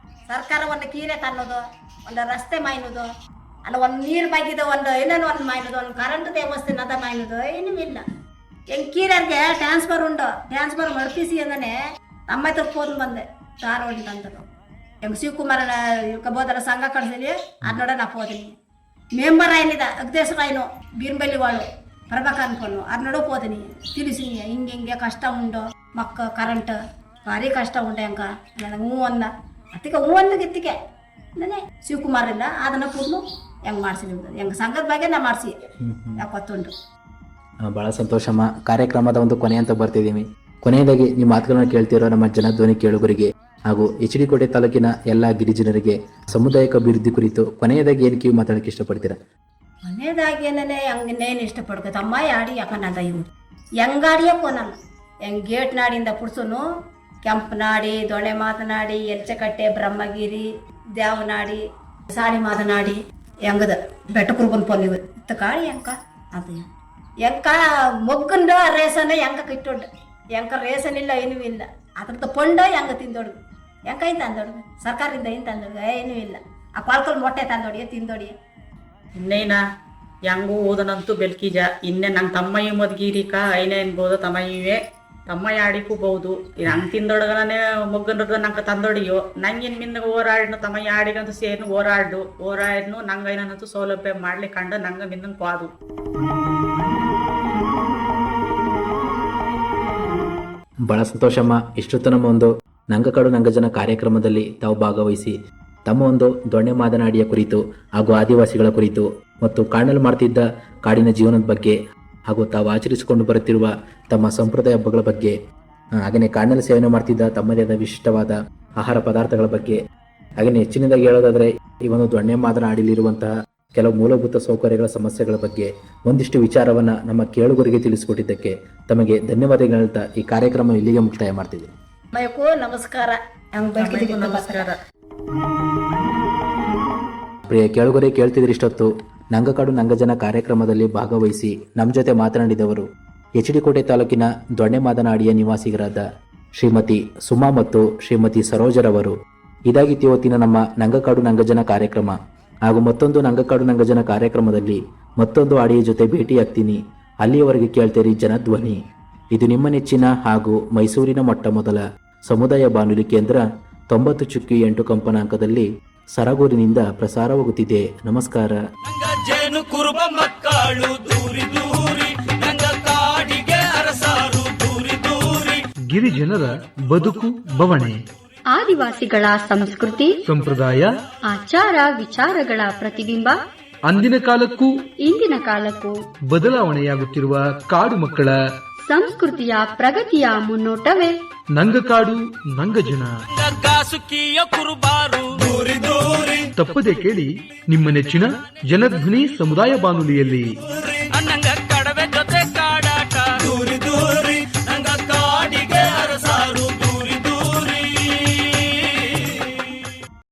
ಸರ್ಕಾರ ಒಂದು ಕೀರೆ ತನ್ನೋದು ಒಂದು ರಸ್ತೆ ಮಾಯ್ನೋದು ಅಲ್ಲ ಒಂದು ನೀರು ಬಾಗಿದ ಒಂದು ಏನೇನು ಒಂದು ಮಾಯ್ನೋದು ಒಂದು ಕರೆಂಟ್ ವ್ಯವಸ್ಥೆ ಅದ ಮಾಯ್ನೋದು ಏನೂ ಇಲ್ಲ. ಹೆಂಗೆ ಕೀರರ್ಗೆ ಟ್ರಾನ್ಸ್ಫರ್ ಉಂಟು ಟ್ರಾನ್ಸ್ಫರ್ ಮಡ್ಪಿಸಿ ಅಂದನೆ ನಮ್ಮ ತಪ್ಪೋದು ಬಂದೆ ಧಾರವಾಡ ಅಂತರು ಹೆಂಗೆ ಶಿವಕುಮಾರನ ಕಬೋದರ ಸಂಘ ಕಳ್ಸಲಿ ಅದನ್ನೋಡ ನಾ ಹೋದಿನಿ ಮೆಂಬರ್ ಆಯ್ನಿದ ಅಗ್ದೇಶ್ವರ ಆಯ್ನು ಬೀರ್ಬಲ್ಲಿ ವಾಳು ಬರ್ಬೇಕು ಅನ್ಕೊಂಡು ಅದನ್ನೋಡ ಹೋದಿನಿ ತಿಳಿಸಿ ಹಿಂಗೆ ಹಿಂಗೆ ಕಷ್ಟ ಉಂಡು ಮಕ್ಕ ಕರೆಂಟ್ ಭಾರಿ ಕಷ್ಟ ಉಂಟು ಹೆಂಗ ನನಗೆ ಹ್ಞೂ ಅಂದ ಅದಕ್ಕೆ ಹ್ಞೂ ಅಂದ ಗಿತ್ತಿಗೆ ನಾನೇ ಶಿವಕುಮಾರ್ ಇಲ್ಲ ಅದನ್ನ ಕೂದಲು ಹೆಂಗೆ ಮಾಡಿಸಿದ್ದು ಹೆಂಗೆ ಸಂಘದ ಬಗ್ಗೆ ನಾ ಮಾಡಿಸಿ ಯಾಕೊತ್ತುಂಟು. ಭಾಳ ಸಂತೋಷಮ್ಮ. ಕಾರ್ಯಕ್ರಮದ ಒಂದು ಕೊನೆ ಅಂತ ಬರ್ತಿದ್ದೀವಿ. ಕೊನೆಯದಾಗಿ ನಿಮ್ಮ ಮಾತುಗಳನ್ನು ಕೇಳ್ತಿರೋ ನಮ್ಮ ಜನಧ್ವನಿ ಕೇಳುಗರಿಗೆ ಹಾಗೂ ಎಚ್ ಡಿ ಕೋಟೆ ತಾಲೂಕಿನ ಎಲ್ಲ ಗಿರಿಜನರಿಗೆ ಸಾಮುದಾಯಿಕ ಅಭಿವೃದ್ಧಿ ಕುರಿತು ಕೊನೆಯದಾಗಿ ಏನು ಕಿವಿ ಮಾತಾಡಕ್ಕೆ ಇಷ್ಟಪಡ್ತೀರಾ? ಮನೆದಾಗೇನೇ ಹಂಗನ್ನೇನು ಇಷ್ಟಪಡ್ಕೊ ತಮ್ಮ ಆಡಿ ಯಾಕಂದ ಇವ್ರು ಹೆಂಗಾಡಿಯೇ ಕೊನಲ್ಲ ಹೆಂಗ್ ಗೇಟ್ ನಾಡಿಂದ ಪುಡ್ಸುನು ಕೆಂಪನಾಡಿ ದೊಣೆ ಮಾತನಾಡಿ ಎಲ್ಚಕಟ್ಟೆ ಬ್ರಹ್ಮಗಿರಿ ದೇವನಾಡಿ ಸಾಡಿ ಮಾತನಾಡಿ ಹೆಂಗದ ಬೆಟ್ಟಕುರ್ಬನ್ ಪೊನ್ ಇತ್ತು ಕಾಳಿ ಹೆಂಕ ಅದು ಹೆಂಕ ಮೊಗ್ಗಂಡ ರೇಸನ ಹೆಂಕ ಕಿಟ್ಟೊಡ್ಡ ಹೆಂಕ ರೇಸನ್ ಇಲ್ಲ ಏನೂ ಇಲ್ಲ ಅದ್ರದ್ದು ಪೊಂಡ ಹೆಂಗ ತಿಂದೊಡ್ದು ಹೆಂಕ ಏನು ತಂದೊಡ್ದು ಸರ್ಕಾರದಿಂದ ಏನು ತಂದೊಡ್ದು ಏನೂ ಇಲ್ಲ ಆ ಪಾಲ್ಕಲ್ ಮೊಟ್ಟೆ ತಂದೊಡಿಯ ತಿಂದೊಡಿಯ ಇನ್ನೇನ ಹೆಂಗೂ ಓದನಂತೂ ಬೆಲ್ಕೀಜ ಇನ್ನೇ ನನ್ನ ತಮ್ಮಯ್ಯ ಮದ್ಗಿರಿಕ ಐನೇ ಅನ್ಬೋದು ತಮ್ಮಯ್ಯವೇ ತಮ್ಮಯ್ಯ ಆಡಿಕೂ ಬಹುದು ಹಂಗೆ ತಿಂದೊಡಗನೇ ಮೊಗ್ಗನದ ನಂಗೆ ತಂದೊಡಿಯೋ ನಂಗೆ ಮಿನ್ನ ಹೋರಾಡ್ನು ತಮ್ಮಯ್ಯ ಆಡಿಗಂತೂ ಸೇರ್ನು ಹೋರಾಡ್ನು ನಂಗೆ ಏನಂತೂ ಸೌಲಭ್ಯ ಮಾಡ್ಲಿಕ್ಕೆ ಕಂಡು ನಂಗೆ ಮಿನ್ನ ಕ್ವಾದು. ಬಹಳ ಸಂತೋಷಮ್ಮ. ಇಷ್ಟೊತ್ತು ನಮ್ಮ ಒಂದು ನಂಗಕಾಡು ನಂಗಜನ ಕಾರ್ಯಕ್ರಮದಲ್ಲಿ ತಾವು ಭಾಗವಹಿಸಿ ತಮ್ಮ ಒಂದು ದೊಣ್ಣೆ ಮಾದನಾಡಿಯ ಕುರಿತು ಹಾಗೂ ಆದಿವಾಸಿಗಳ ಕುರಿತು ಮತ್ತು ಕಾಡಲ್ಲಿ ಮಾಡ್ತಿದ್ದ ಕಾಡಿನ ಜೀವನದ ಬಗ್ಗೆ ಹಾಗೂ ತಾವು ಆಚರಿಸಿಕೊಂಡು ಬರುತ್ತಿರುವ ತಮ್ಮ ಸಂಪ್ರದಾಯ ಹಬ್ಬಗಳ ಬಗ್ಗೆ ಹಾಗೆಯೇ ಕಾಡಿನಲ್ಲಿ ಸೇವನೆ ಮಾಡ್ತಿದ್ದ ತಮ್ಮದೇ ಆದ ವಿಶಿಷ್ಟವಾದ ಆಹಾರ ಪದಾರ್ಥಗಳ ಬಗ್ಗೆ ಹಾಗೆಯೇ ಹೆಚ್ಚಿನದಾಗಿ ಹೇಳೋದಾದರೆ ಈ ಒಂದು ದೊಣ್ಣೆ ಮಾದನಾಡಿಲಿರುವಂತಹ ಕೆಲವು ಮೂಲಭೂತ ಸೌಕರ್ಯಗಳ ಸಮಸ್ಯೆಗಳ ಬಗ್ಗೆ ಒಂದಿಷ್ಟು ವಿಚಾರವನ್ನು ನಮ್ಮ ಕೇಳುಗರಿಗೆ ತಿಳಿಸಿಕೊಟ್ಟಿದ್ದಕ್ಕೆ ತಮಗೆ ಧನ್ಯವಾದಗಳು ಹೇಳ್ತಾ ಈ ಕಾರ್ಯಕ್ರಮ ಇಲ್ಲಿಗೆ ಮುಕ್ತಾಯ ಮಾಡ್ತಿದ್ದೆ. ನಮಸ್ಕಾರ. ನಮಸ್ಕಾರ. ಪ್ರಿಯ ಕೇಳುಗರೆ, ಕೇಳ್ತಿದ್ರೆ ಇಷ್ಟೊತ್ತು ನಂಗಕಾಡು ನಂಗಜನ ಕಾರ್ಯಕ್ರಮದಲ್ಲಿ ಭಾಗವಹಿಸಿ ನಮ್ಮ ಜೊತೆ ಮಾತನಾಡಿದವರು ಎಚ್ ಡಿ ಕೋಟೆ ತಾಲೂಕಿನ ದೊಣ್ಣೆ ಮಾದನಾಡಿಯ ನಿವಾಸಿಗರಾದ ಶ್ರೀಮತಿ ಸುಮಾ ಮತ್ತು ಶ್ರೀಮತಿ ಸರೋಜರವರು. ಇದಾಗಿತ್ತು ಇವತ್ತಿನ ನಮ್ಮ ನಂಗಕಾಡು ನಂಗಜನ ಕಾರ್ಯಕ್ರಮ. ಹಾಗೂ ಮತ್ತೊಂದು ನಂಗಕಾಡು ನಂಗಜನ ಕಾರ್ಯಕ್ರಮದಲ್ಲಿ ಮತ್ತೊಂದು ಆಡಿಯ ಜೊತೆ ಭೇಟಿಯಾಗ್ತೀನಿ. ಅಲ್ಲಿಯವರೆಗೆ ಕೇಳ್ತೀರಿ ಜನಧ್ವನಿ. ಇದು ನಿಮ್ಮ ನೆಚ್ಚಿನ ಹಾಗೂ ಮೈಸೂರಿನ ಮೊಟ್ಟ ಮೊದಲ ಸಮುದಾಯ ಬಾನುಲಿ ಕೇಂದ್ರ 90.8 ಕಂಪನಾಂಕದಲ್ಲಿ ಸರಗೂರಿನಿಂದ ಪ್ರಸಾರವಾಗುತ್ತಿದೆ. ನಮಸ್ಕಾರ. ನಂಗ ಜೇನು ಕುರುಬ ಮಕ್ಕಳು ದೂರಿ ದೂರಿ ನಂಗ ಕಾಡಿಗೆ ಅರಸಾರು ದೂರಿ ದೂರಿ. ಗಿರಿಜನರ ಬದುಕು ಬವಣೆ, ಆದಿವಾಸಿಗಳ ಸಂಸ್ಕೃತಿ ಸಂಪ್ರದಾಯ, ಆಚಾರ ವಿಚಾರಗಳ ಪ್ರತಿಬಿಂಬ, ಅಂದಿನ ಕಾಲಕ್ಕೂ ಇಂದಿನ ಕಾಲಕ್ಕೂ ಬದಲಾವಣೆಯಾಗುತ್ತಿರುವ ಕಾಡು ಮಕ್ಕಳ ಸಂಸ್ಕೃತಿಯ ಪ್ರಗತಿಯ ಮುನ್ನೋಟವೇ ನಂಗಕಾಡು ನಂಗಜನ. ನಂಗ ಕಾಸುಕಿಯ ಕುರುಬಾರು ದೂರಿ ದೂರಿ. ತಪ್ಪದೆ ಕೇಳಿ ನಿಮ್ಮ ನೆಚ್ಚಿನ ಜನಧ್ವನಿ ಸಮುದಾಯ ಬಾನುಲಿಯಲ್ಲಿ.